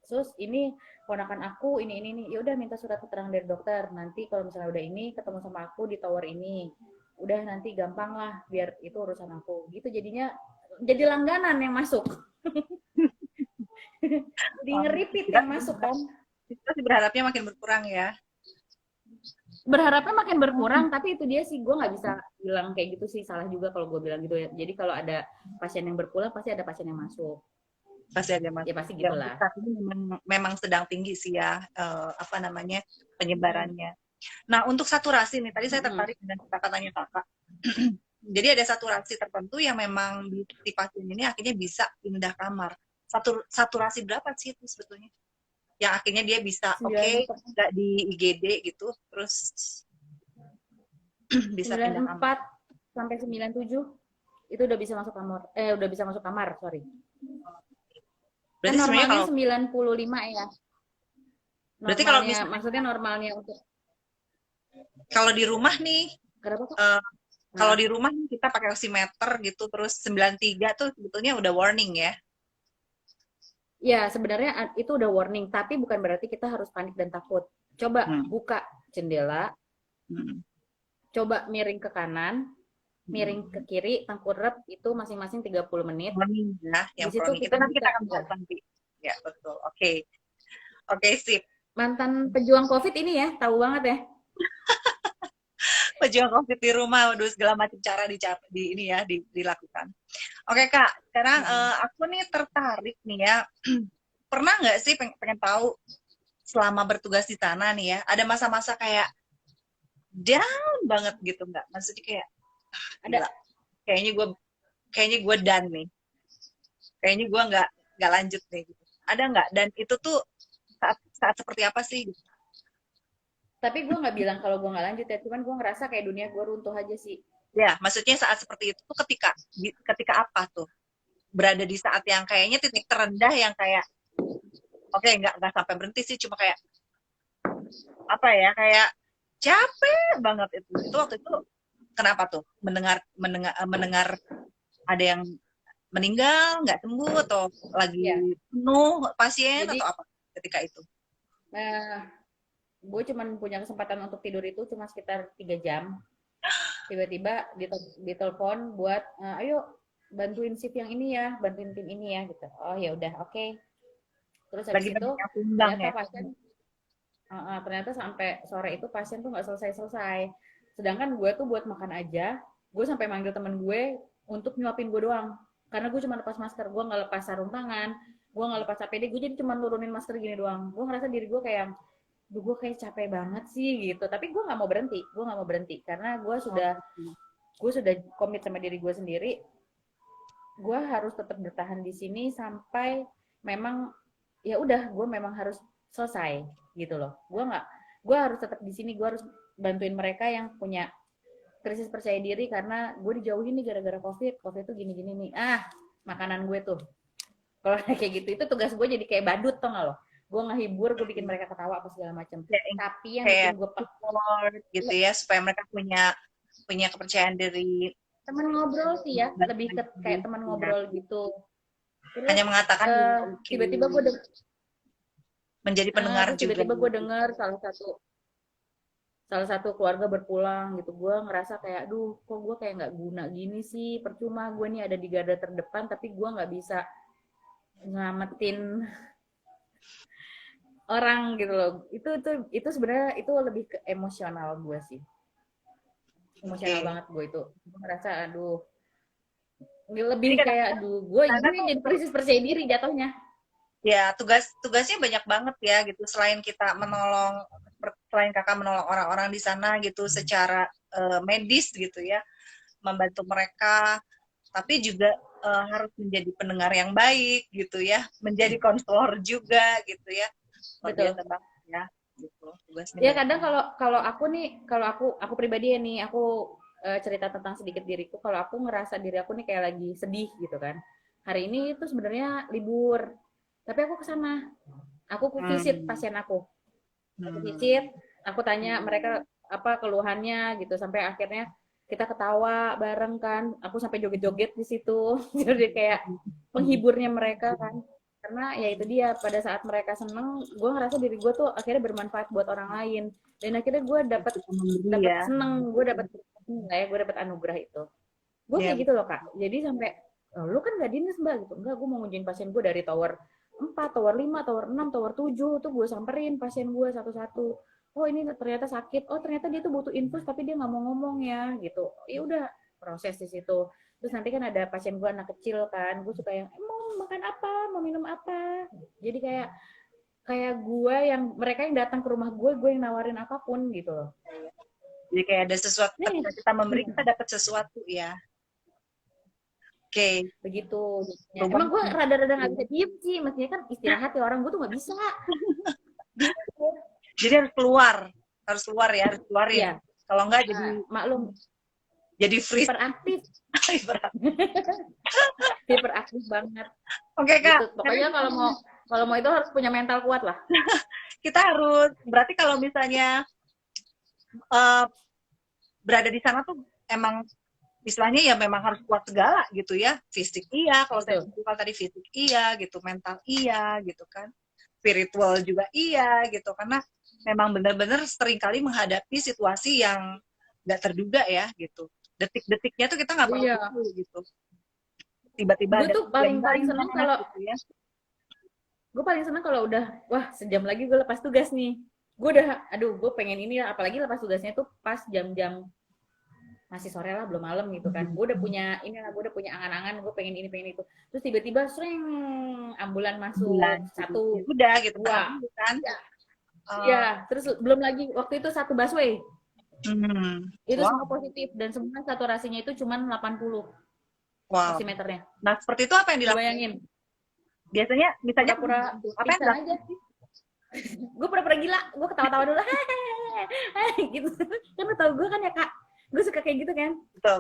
sus ini ponakan aku ini ya udah minta surat keterangan dari dokter, nanti kalau misalnya udah ini ketemu sama aku di tower ini udah nanti gampang lah biar itu urusan aku gitu, jadinya jadi langganan yang masuk. Di ngeripit yang masuk kan, Kita sih berharapnya makin berkurang ya. berharapnya makin berkurang, tapi itu dia sih, gue nggak bisa bilang kayak gitu sih, salah juga kalau gue bilang gitu ya. Jadi kalau ada pasien yang berpulang pasti ada pasien yang masuk. Pasti ada mas. Ya pasti gitulah. Saat ini memang sedang tinggi sih ya apa namanya penyebarannya. Nah untuk saturasi nih, tadi saya tertarik dengan kata-katanya kakak. Jadi ada saturasi tertentu yang memang di pasien ini akhirnya bisa pindah kamar. Saturasi berapa sih itu sebetulnya? Yang akhirnya dia bisa nggak di IGD gitu, terus bisa pindah kamar. 94 sampai 97 itu udah bisa masuk kamar. Udah bisa masuk kamar, sorry. Berarti kan normalnya kalau 95 ya. Normalnya, berarti kalau misalnya, maksudnya normalnya untuk kalau di rumah nih, kalau di rumah kita pakai oximeter gitu, terus 93 tuh sebetulnya udah warning ya? Ya, sebenarnya itu udah warning, tapi bukan berarti kita harus panik dan takut. Coba buka jendela, coba miring ke kanan, miring ke kiri, tengkurap, itu masing-masing 30 menit. Ya, yang di situ kita nanti kita akan bahas nanti. Ya, betul. Oke. Oke, sip. Mantan pejuang COVID ini ya, tahu banget ya. Pejuang COVID di rumah, udah segala macam cara dilakukan. Oke Kak, sekarang aku nih tertarik nih ya. Pernah nggak sih pengen tahu selama bertugas di sana nih ya, ada masa-masa kayak down banget gitu nggak? Maksudnya kayak ada kayaknya gue done nih, kayaknya gue nggak lanjut nih. Gitu. Ada nggak? Dan itu tuh saat seperti apa sih? Tapi gue nggak bilang kalau gue nggak lanjut ya, cuman gue ngerasa kayak dunia gue runtuh aja sih. Ya, maksudnya saat seperti itu tuh ketika apa tuh? Berada di saat yang kayaknya titik terendah yang kayak nggak sampai berhenti sih, cuma kayak apa ya, kayak capek banget itu waktu itu. Kenapa tuh mendengar ada yang meninggal, nggak sembuh, atau lagi penuh pasien? Jadi, atau apa ketika itu? Gue cuma punya kesempatan untuk tidur itu cuma sekitar 3 jam. Tiba-tiba ditelepon buat ayo bantuin shift yang ini ya, bantuin tim ini ya gitu. Oh ya udah, oke. Terus habis itu ternyata pasien ternyata sampai sore itu pasien tuh nggak selesai. Sedangkan gue tuh buat makan aja, gue sampai manggil temen gue untuk nyuapin gue doang. Karena gue cuma lepas masker, gue nggak lepas sarung tangan, gue nggak lepas APD, gue jadi cuma nurunin masker gini doang. Gue ngerasa diri gue kayak, gue kayak capek banget sih gitu. Tapi gue nggak mau berhenti, karena gue sudah komit sama diri gue sendiri. Gue harus tetap bertahan di sini sampai memang ya udah, gue memang harus selesai gitu loh. Gue harus tetap di sini, gue harus bantuin mereka yang punya krisis percaya diri karena gue dijauhin nih gara-gara COVID tuh gini-gini nih. Makanan gue tuh kalau kayak gitu, itu tugas gue jadi kayak badut, tau gak lo? gue ngehibur, gue bikin mereka ketawa apa segala macam. Tapi yang kayak bikin gue support gitu ya, supaya mereka punya kepercayaan diri. Teman ngobrol sih ya, lebih ke kayak teman ngobrol gitu. Terus, hanya mengatakan tiba-tiba gue menjadi pendengar juga. Tiba-tiba gue dengar salah satu keluarga berpulang gitu. Gue ngerasa kayak, duh, kok gue kayak nggak guna gini sih. Percuma gue nih ada di garda terdepan, tapi gue nggak bisa ngamatin orang gitu loh. Itu sebenarnya itu lebih ke emosional gue sih. Emosional banget gue itu. Gue ngerasa, aduh, lebih kayak, aduh, gue ini jadi krisis percaya diri jatuhnya. Ya, tugasnya banyak banget ya gitu. Selain kita menolong, selain kakak menolong orang-orang di sana gitu secara medis gitu ya, membantu mereka, tapi juga harus menjadi pendengar yang baik gitu ya, menjadi konselor juga gitu ya. Betul. Ya, gitu. Tugasnya ya kadang kalau aku pribadi ya nih, aku cerita tentang sedikit diriku. Kalau aku ngerasa diri aku nih kayak lagi sedih gitu kan. Hari ini itu sebenarnya libur, tapi aku kesana, aku visit pasien aku visit, aku tanya mereka apa keluhannya gitu, sampai akhirnya kita ketawa bareng kan, aku sampai joget-joget di situ. Jadi kayak penghiburnya mereka kan, karena ya itu dia, pada saat mereka seneng, gue ngerasa diri gue tuh akhirnya bermanfaat buat orang lain, dan akhirnya gue dapat seneng, gue dapat anugerah itu. Gue kayak gitu loh kak. Jadi sampai, lu kan gak dinas mbak gitu, enggak, gue mau ngunjungin pasien gue dari tower 4, tower 5, tower 6, tower 7, tuh gue samperin pasien gue satu-satu. Oh ini ternyata sakit, oh ternyata dia tuh butuh infus tapi dia nggak mau ngomong ya gitu. Ya udah, proses di situ. Terus nanti kan ada pasien gue anak kecil kan, gue suka yang mau makan apa, mau minum apa. Jadi kayak gue yang, mereka yang datang ke rumah gue yang nawarin apapun gitu loh. Jadi kayak ada sesuatu, ketika kita memberi kita dapat sesuatu ya. Oke. Begitu. Ya, emang gue rada-rada nggak bisa diem sih, mestinya kan istirahat ya, orang gue tuh nggak bisa. Jadi harus keluar ya. Iya. Kalau enggak jadi maklum. Jadi freeze. Hiperaktif. Hiperaktif banget. Oke kak. Gitu. Pokoknya kalau mau itu harus punya mental kuat lah. Kita harus, berarti kalau misalnya berada di sana tuh emang istilahnya ya memang harus kuat segala gitu ya, fisik iya, kalau saya sebutkan tadi fisik iya gitu, mental iya gitu kan, spiritual juga iya gitu, karena memang benar-benar seringkali menghadapi situasi yang nggak terduga ya gitu, detik-detiknya tuh kita nggak pernah tahu gitu, tiba-tiba gue tuh paling seneng kalau gitu ya. Gue paling seneng kalau udah, wah sejam lagi gue lepas tugas nih, gue udah, aduh gue pengen ini, apalagi lepas tugasnya tuh pas jam-jam masih sore lah, belum malam gitu kan. Gue udah punya gue udah punya angan-angan, gue pengen ini pengen itu, terus tiba-tiba sering ambulan masuk satu, udah gitu kan ya, terus belum lagi waktu itu satu busway itu semua positif, dan semua saturasinya itu cuma 80 oximeternya. Nah seperti itu apa yang dilakukan? Bayangin, biasanya misalnya pura-pura apa yang aja sih? Gue pura-pura gila, gue ketawa-tawa dulu, gitu kan, lo tau gue kan ya kak, gue suka kayak gitu kan. Betul.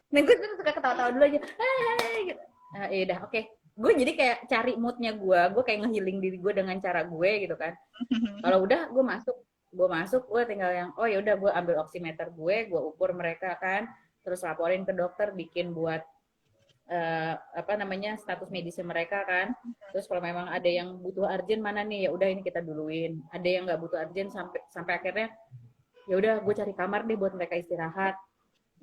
Nah gue suka ketawa-tawa dulu aja, gitu. Nah, ya udah oke. Gue jadi kayak cari moodnya gue kayak ngehealing diri gue dengan cara gue gitu kan. Kalau udah gue masuk, gue tinggal yang, oh ya udah, gue ambil oximeter gue ukur mereka kan, terus laporin ke dokter, bikin buat status medisnya mereka kan. Terus kalau memang ada yang butuh urgent, mana nih, ya udah ini kita duluin. Ada yang nggak butuh urgent sampai akhirnya ya udah gue cari kamar deh buat mereka istirahat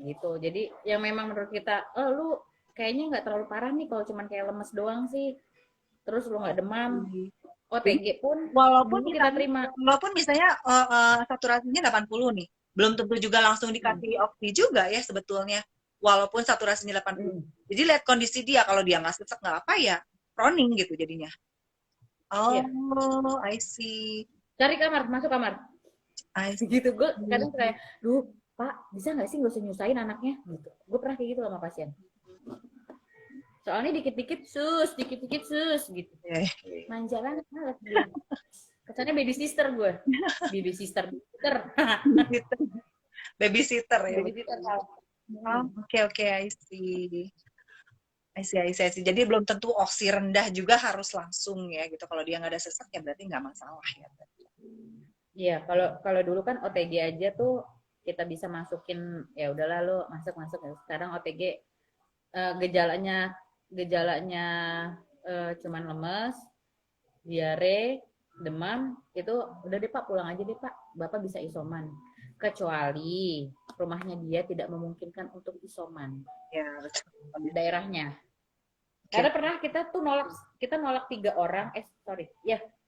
gitu. Jadi yang memang menurut kita, lu kayaknya nggak terlalu parah nih kalau cuman kayak lemes doang sih, terus lu nggak demam, OTG pun walaupun kita terima. Walaupun misalnya saturasinya 80 nih, belum tentu juga langsung dikasih oksi juga ya sebetulnya, walaupun saturasinya 80. Jadi lihat kondisi dia, kalau dia nggak sesek nggak apa ya, proning gitu jadinya. I see. Cari kamar, masuk kamar. Gitu, gue kadang kayak, duh pak, bisa nggak sih nggak usah nyusahin anaknya gitu. Gue pernah kayak gitu sama pasien. Soalnya dikit-dikit sus gitu. Manja banget, males. Kesannya baby sister gue. Baby sister. Babysitter ya. Babysitter. Oke, I see. I see. Jadi belum tentu oksi rendah juga harus langsung ya gitu. Kalau dia nggak ada sesak ya berarti nggak masalah ya. Iya, kalau kalau dulu kan OTG aja tuh kita bisa masukin ya udahlah lo masuk masuk. Sekarang OTG gejalanya gejalanya cuman lemes, diare, demam, itu udah deh Pak pulang aja deh Pak. Bapak bisa isoman. Kecuali rumahnya dia tidak memungkinkan untuk isoman. Ya, betul. Daerahnya. Oke. Karena pernah kita nolak 3 orang,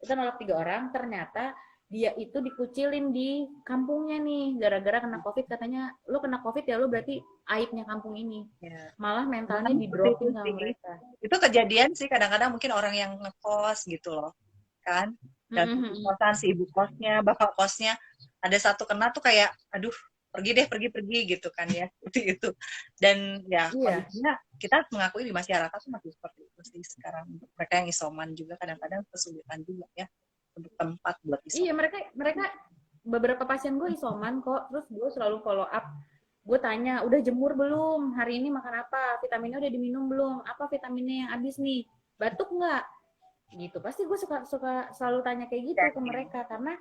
kita nolak 3 orang, ternyata dia itu dikucilin di kampungnya nih, gara-gara kena COVID. Katanya, lo kena COVID ya lo berarti aibnya kampung ini. Ya. Malah mentalnya di-dropin sama Sih. mereka. Itu kejadian sih kadang-kadang mungkin orang yang ngekos gitu loh, kan? Dan kosan si ibu kosnya, bapak kosnya, ada satu kena tuh kayak, aduh, pergi gitu kan ya, seperti itu. Dan ya kondisinya kita mengakui di masyarakat tuh masih seperti itu sih sekarang. Mereka yang isoman juga kadang-kadang kesulitan juga ya untuk tempat buat isoman. Iya, mereka beberapa pasien gue isoman kok, terus gue selalu follow up. Gue tanya, udah jemur belum? Hari ini makan apa? Vitaminnya udah diminum belum? Apa vitaminnya yang habis nih? Batuk nggak? Gitu. Pasti gue suka selalu tanya kayak gitu ke mereka, karena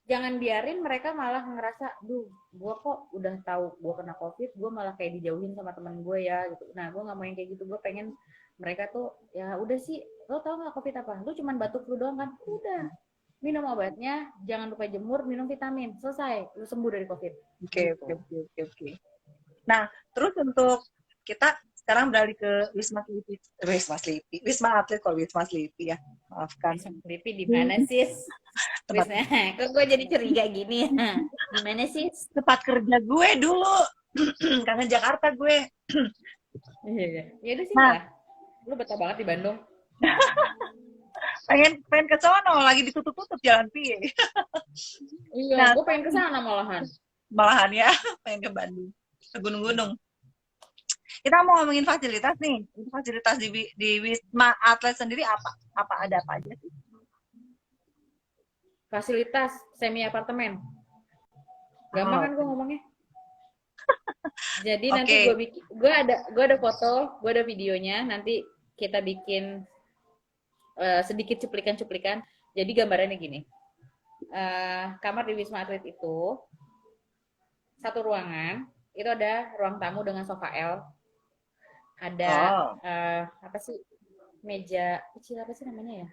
jangan biarin mereka malah ngerasa, duh, gue kok udah tahu gue kena COVID, gue malah kayak dijauhin sama teman gue ya gitu. Nah, gue nggak mau yang kayak gitu. Gue pengen mereka tuh ya udah sih, lo tau nggak COVID apa? Lu cuman batuk flu doang kan? Udah, minum obatnya, jangan lupa jemur, minum vitamin, selesai, lu sembuh dari COVID. Oke. Nah, terus untuk kita sekarang beralih ke Wisma Atlet kalau Wisma Sleepy ya, maafkan. Wisma Sleepy di mana sih? Kok gue jadi curiga gini? Gimana sih? Tempat kerja gue dulu, karena Jakarta gue. Ya udah sih lah. Lu betah banget di Bandung. pengen ke sono, lagi ditutup jalan piye. Iya, gue pengen ke sana malahan ya, pengen ke Bandung, ke gunung-gunung. Kita mau ngomongin fasilitas nih. Fasilitas di Wisma Atlet sendiri ada apa aja sih? Fasilitas semi apartemen. Gampang kan gue ngomongnya. Jadi nanti gue ada foto, gue ada videonya. Nanti kita bikin sedikit cuplikan. Jadi gambarannya gini. Kamar di Wisma Atlet itu satu ruangan. Itu ada ruang tamu dengan sofa L. Ada apa sih, meja kecil, apa sih namanya ya,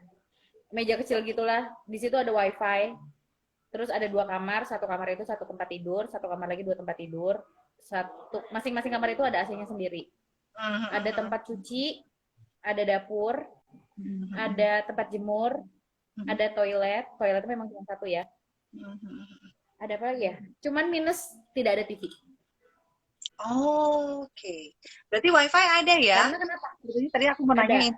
meja kecil gitulah. Di situ ada wifi. Terus ada 2 kamar, satu kamar itu 1 tempat tidur, satu kamar lagi 2 tempat tidur. Masing-masing kamar itu ada AC-nya sendiri. Ada tempat cuci, ada dapur, ada tempat jemur, ada toiletnya memang cuma 1 ya. Ada apa lagi ya? Cuman minus tidak ada TV. Oke. Berarti wifi ada ya? Karena kenapa? Tadi aku mau nanyain.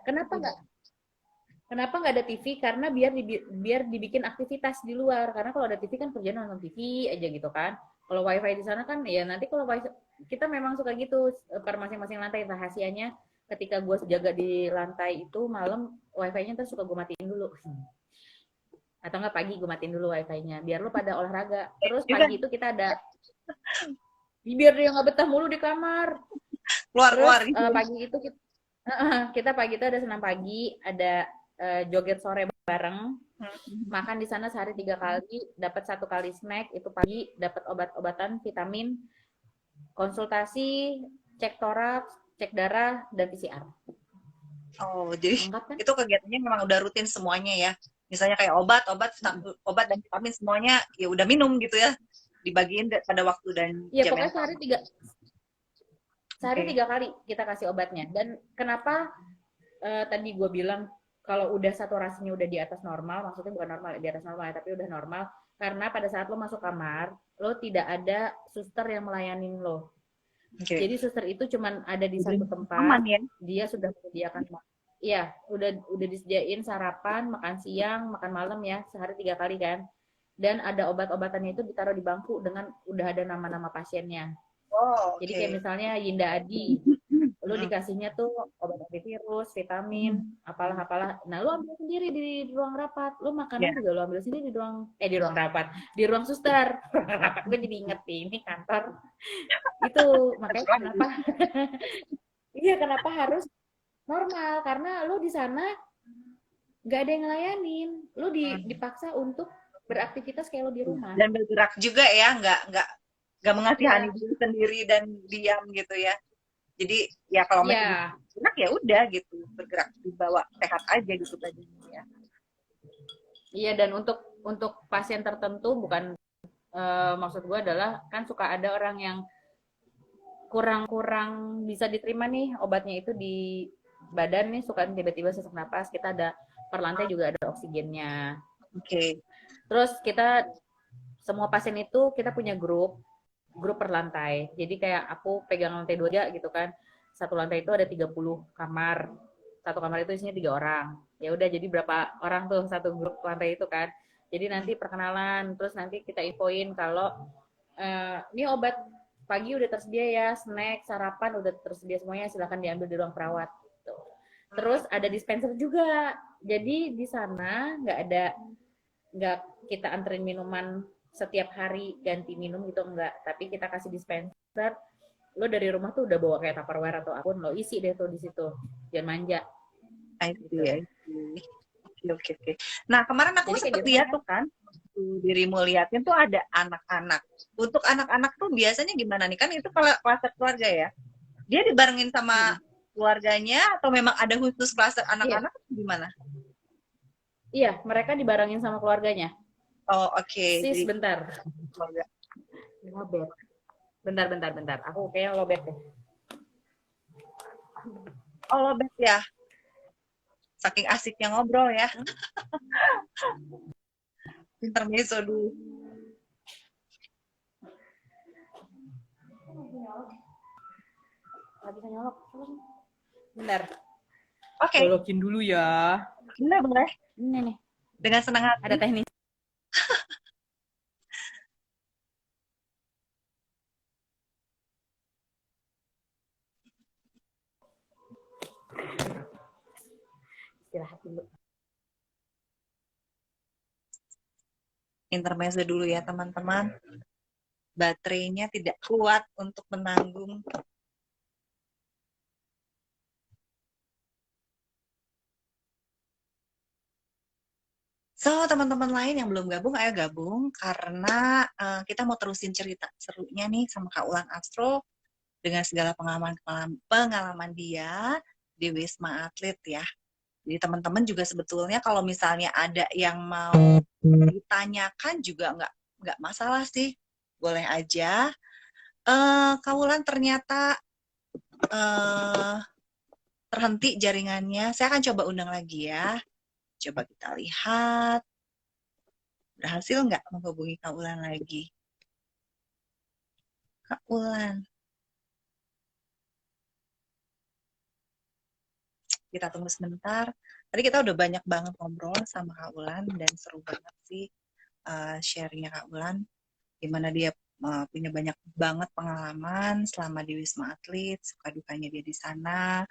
Kenapa nggak ada TV? Karena biar dibikin aktivitas di luar. Karena kalau ada TV kan kerjaan nonton TV aja gitu kan. Kalau wifi di sana kan ya nanti kalau wifi, kita memang suka gitu per masing-masing lantai. Rahasianya ketika gue jaga di lantai itu malam, wifi-nya tuh suka gue matiin dulu. Atau nggak pagi gue matiin dulu wifi-nya. Biar lu pada olahraga. Terus pagi itu kita ada, biar dia nggak betah mulu di kamar. Keluar. Pagi itu kita pagi itu ada senam pagi, ada joget sore bareng, makan di sana sehari 3 kali, dapat 1 kali snack itu pagi, dapat obat-obatan, vitamin, konsultasi, cek toraks, cek darah, dan PCR. Oh, jadi kan? Itu kegiatannya memang udah rutin semuanya ya. Misalnya kayak obat dan vitamin semuanya ya udah minum gitu ya. Dibagiin pada waktu dan jam. Iya, pokoknya sehari 3 kali kita kasih obatnya. Dan kenapa tadi gue bilang kalau udah saturasinya udah di atas normal, maksudnya bukan normal di atas normal, tapi udah normal, karena pada saat lo masuk kamar, lo tidak ada suster yang melayanin lo. Jadi suster itu cuman ada di satu tempat, ya? Dia sudah menyediakan, iya, udah disediain sarapan, makan siang, makan malam ya, sehari 3 kali kan. Dan ada obat-obatannya itu ditaruh di bangku dengan udah ada nama-nama pasiennya. Jadi kayak misalnya Yinda Adi, lu dikasihnya tuh obat antivirus, vitamin, apalah. Nah, lu ambil sendiri di ruang rapat. Lu makanan juga lu ambil sendiri di ruang rapat, di ruang suster. Gue jadi inget ini kantor. Itu makanya kenapa? Iya, kenapa harus normal karena lu di sana nggak ada yang ngelayanin, lu Hmm. dipaksa untuk beraktivitas kayak lu di rumah. Dan bergerak juga ya, nggak mengasihani Iya, diri sendiri dan diam gitu ya. Jadi ya kalau masih bisa iya, bergerak ya udah gitu, bergerak dibawa sehat aja gitu badannya ya. iya. Dan untuk pasien tertentu bukan, maksud gue adalah kan suka ada orang yang kurang-kurang bisa diterima nih obatnya itu di badan nih, suka tiba-tiba sesak napas, kita ada per lantai juga ada oksigennya. Oke. Terus kita semua pasien itu kita punya grup per lantai. Jadi kayak aku pegang lantai 2 gitu kan. Satu lantai itu ada 30 kamar. Satu kamar itu isinya 3 orang. Ya udah jadi berapa orang tuh satu grup lantai itu kan. Jadi nanti perkenalan, terus nanti kita infoin kalau ini obat pagi udah tersedia ya, snack, sarapan udah tersedia semuanya, silahkan diambil di ruang perawat. Gitu. Terus ada dispenser juga. Jadi di sana nggak kita anterin minuman setiap hari ganti minum gitu enggak, tapi kita kasih dispenser. Lo dari rumah tuh udah bawa kayak tupperware atau apapun, lo isi deh tuh di situ, jangan manja I gitu. see, I see. Oke, oke, oke. Nah, kemarin aku Jadi kayak sempet di rumah lihat kan. tuh kan, waktu dirimu liatin tuh ada anak-anak. Untuk anak-anak tuh biasanya gimana nih? Kan itu kalau kluster keluarga ya. Dia dibarengin sama Hmm. keluarganya atau memang ada khusus kluster Iya, anak-anak gimana? iya, mereka dibarengin sama keluarganya. Oh, oke. Sis, Jadi bentar. keluarga. Lobet. Bentar. Aku kayaknya lobet deh. Oh, lobet ya. Saking asiknya ngobrol ya. Intermezzo dulu. Nggak bisa nyolok. Bentar. Oke, Colokin dulu ya. bener boleh. Ini nih, Dengan senang ada hati. teknis. Istirahat dulu. Intermezzo dulu ya teman-teman. Baterainya tidak kuat untuk menanggung. So, teman-teman lain yang belum gabung, ayo gabung. Karena kita mau terusin cerita serunya nih sama Kak Ulan Astro dengan segala pengalaman dia di Wisma Atlet ya. Jadi teman-teman juga sebetulnya kalau misalnya ada yang mau ditanyakan juga nggak masalah sih. Boleh aja. Kak Ulan ternyata uh, terhenti jaringannya. Saya akan coba undang lagi ya. Coba kita lihat. Berhasil nggak menghubungi Kak Ulan lagi? Kak Ulan. Kita tunggu sebentar. Tadi kita udah banyak banget ngobrol sama Kak Ulan dan seru banget sih sharingnya Kak Ulan. Gimana dia punya banyak banget pengalaman selama di Wisma Atlet, suka dukanya dia di sana.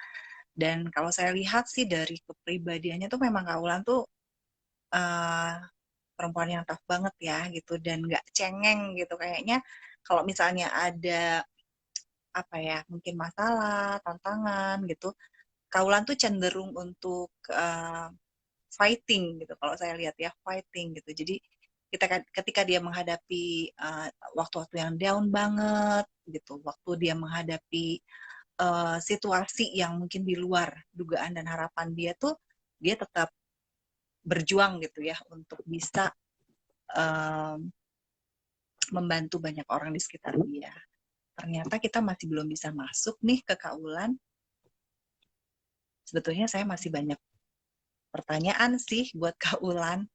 Dan kalau saya lihat sih dari kepribadiannya tuh memang Kak Ulan tuh uh, perempuan yang tough banget ya gitu dan nggak cengeng gitu kayaknya kalau misalnya ada apa ya mungkin masalah tantangan gitu Kaulan tuh cenderung untuk fighting gitu kalau saya lihat ya fighting gitu jadi kita ketika dia menghadapi waktu-waktu yang down banget gitu waktu dia menghadapi situasi yang mungkin di luar dugaan dan harapan dia tuh dia tetap berjuang gitu ya untuk bisa um, membantu banyak orang di sekitar dia. Ternyata kita masih belum bisa masuk nih ke Kaulan. Sebetulnya saya masih banyak pertanyaan sih buat Kaulan.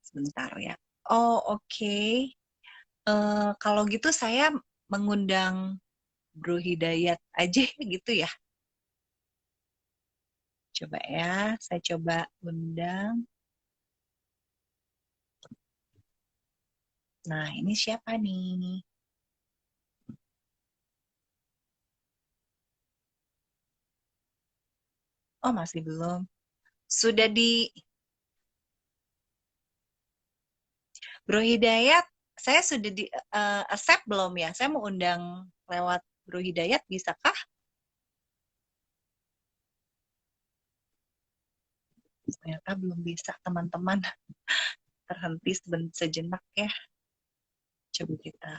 Sebentar ya. Oh, oke. Okay. Kalau gitu saya mengundang Bro Hidayat aja gitu ya. Coba ya, saya coba undang. Nah, ini siapa nih? Oh, masih belum. Sudah di Bro Hidayat, saya sudah di accept belum ya? Saya mau undang lewat Bro Hidayat, bisakah? Ternyata belum bisa, teman-teman. Terhenti sejenak ya. Coba kita.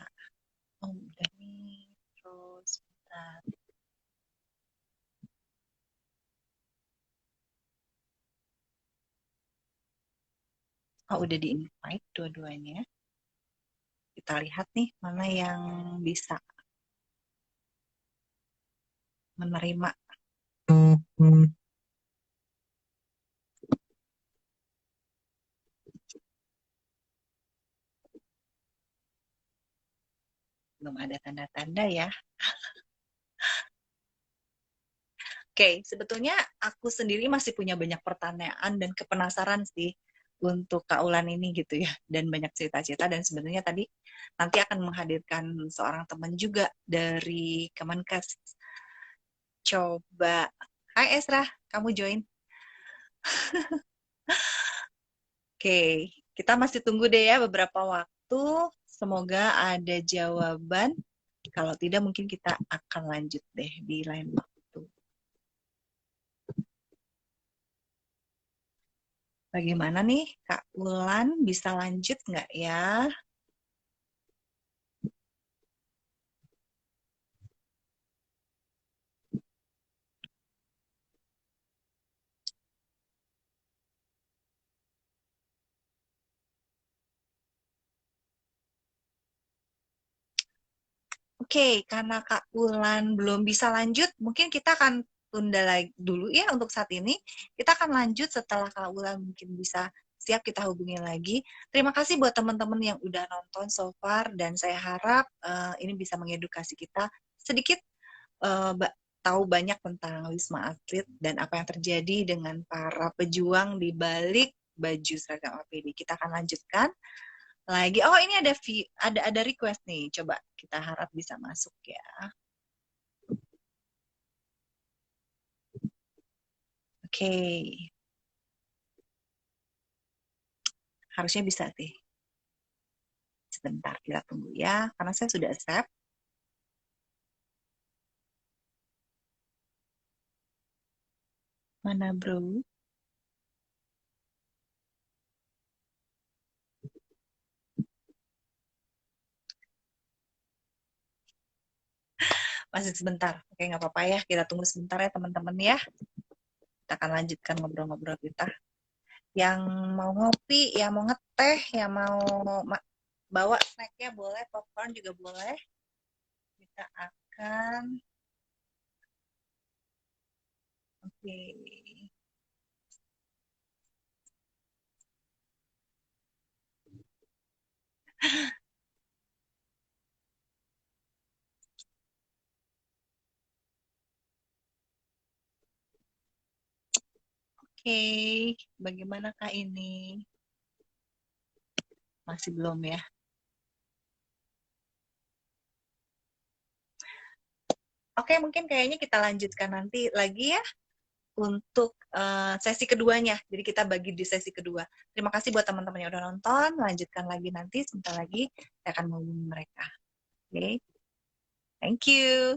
Oh, udah nih. Terus, bentar. Oh, udah di-invite dua-duanya. Kita lihat nih, mana yang bisa menerima. Belum ada tanda-tanda ya. Oke, sebetulnya aku sendiri masih punya banyak pertanyaan dan kepenasaran sih untuk Kak Ulan ini gitu ya. Dan banyak cerita-cerita, dan sebenarnya tadi nanti akan menghadirkan seorang teman juga dari Kemenkes. Coba, hai Esra, kamu join. Oke, kita masih tunggu deh ya beberapa waktu. Semoga ada jawaban. Kalau tidak, mungkin kita akan lanjut deh di lain waktu. Bagaimana nih, Kak Ulan? Bisa lanjut nggak ya? Oke, karena Kak Ulan belum bisa lanjut, mungkin kita akan tunda lagi dulu ya untuk saat ini. Kita akan lanjut setelah Kak Ulan mungkin bisa siap, kita hubungi lagi. Terima kasih buat teman-teman yang udah nonton so far, dan saya harap ini bisa mengedukasi kita sedikit, uh, tahu banyak tentang Wisma Atlet dan apa yang terjadi dengan para pejuang di balik baju seragam APD. Kita akan lanjutkan lagi. Oh, ini ada request nih. Coba kita harap bisa masuk ya. Oke. Harusnya bisa sih. Sebentar, kita tunggu ya. Karena saya sudah accept. Mana bro? Masih sebentar. Oke, nggak apa-apa ya. Kita tunggu sebentar ya teman-teman ya. Kita akan lanjutkan ngobrol-ngobrol kita. Yang mau ngopi, yang mau ngeteh, yang mau bawa snacknya boleh, popcorn juga boleh. Kita akan, oke. Oke, bagaimanakah ini? Masih belum ya? Oke, mungkin kayaknya kita lanjutkan nanti lagi ya untuk sesi keduanya. Jadi kita bagi di sesi kedua. Terima kasih buat teman-teman yang udah nonton. Lanjutkan lagi nanti, sebentar lagi saya akan menghubungi mereka. Oke, thank you.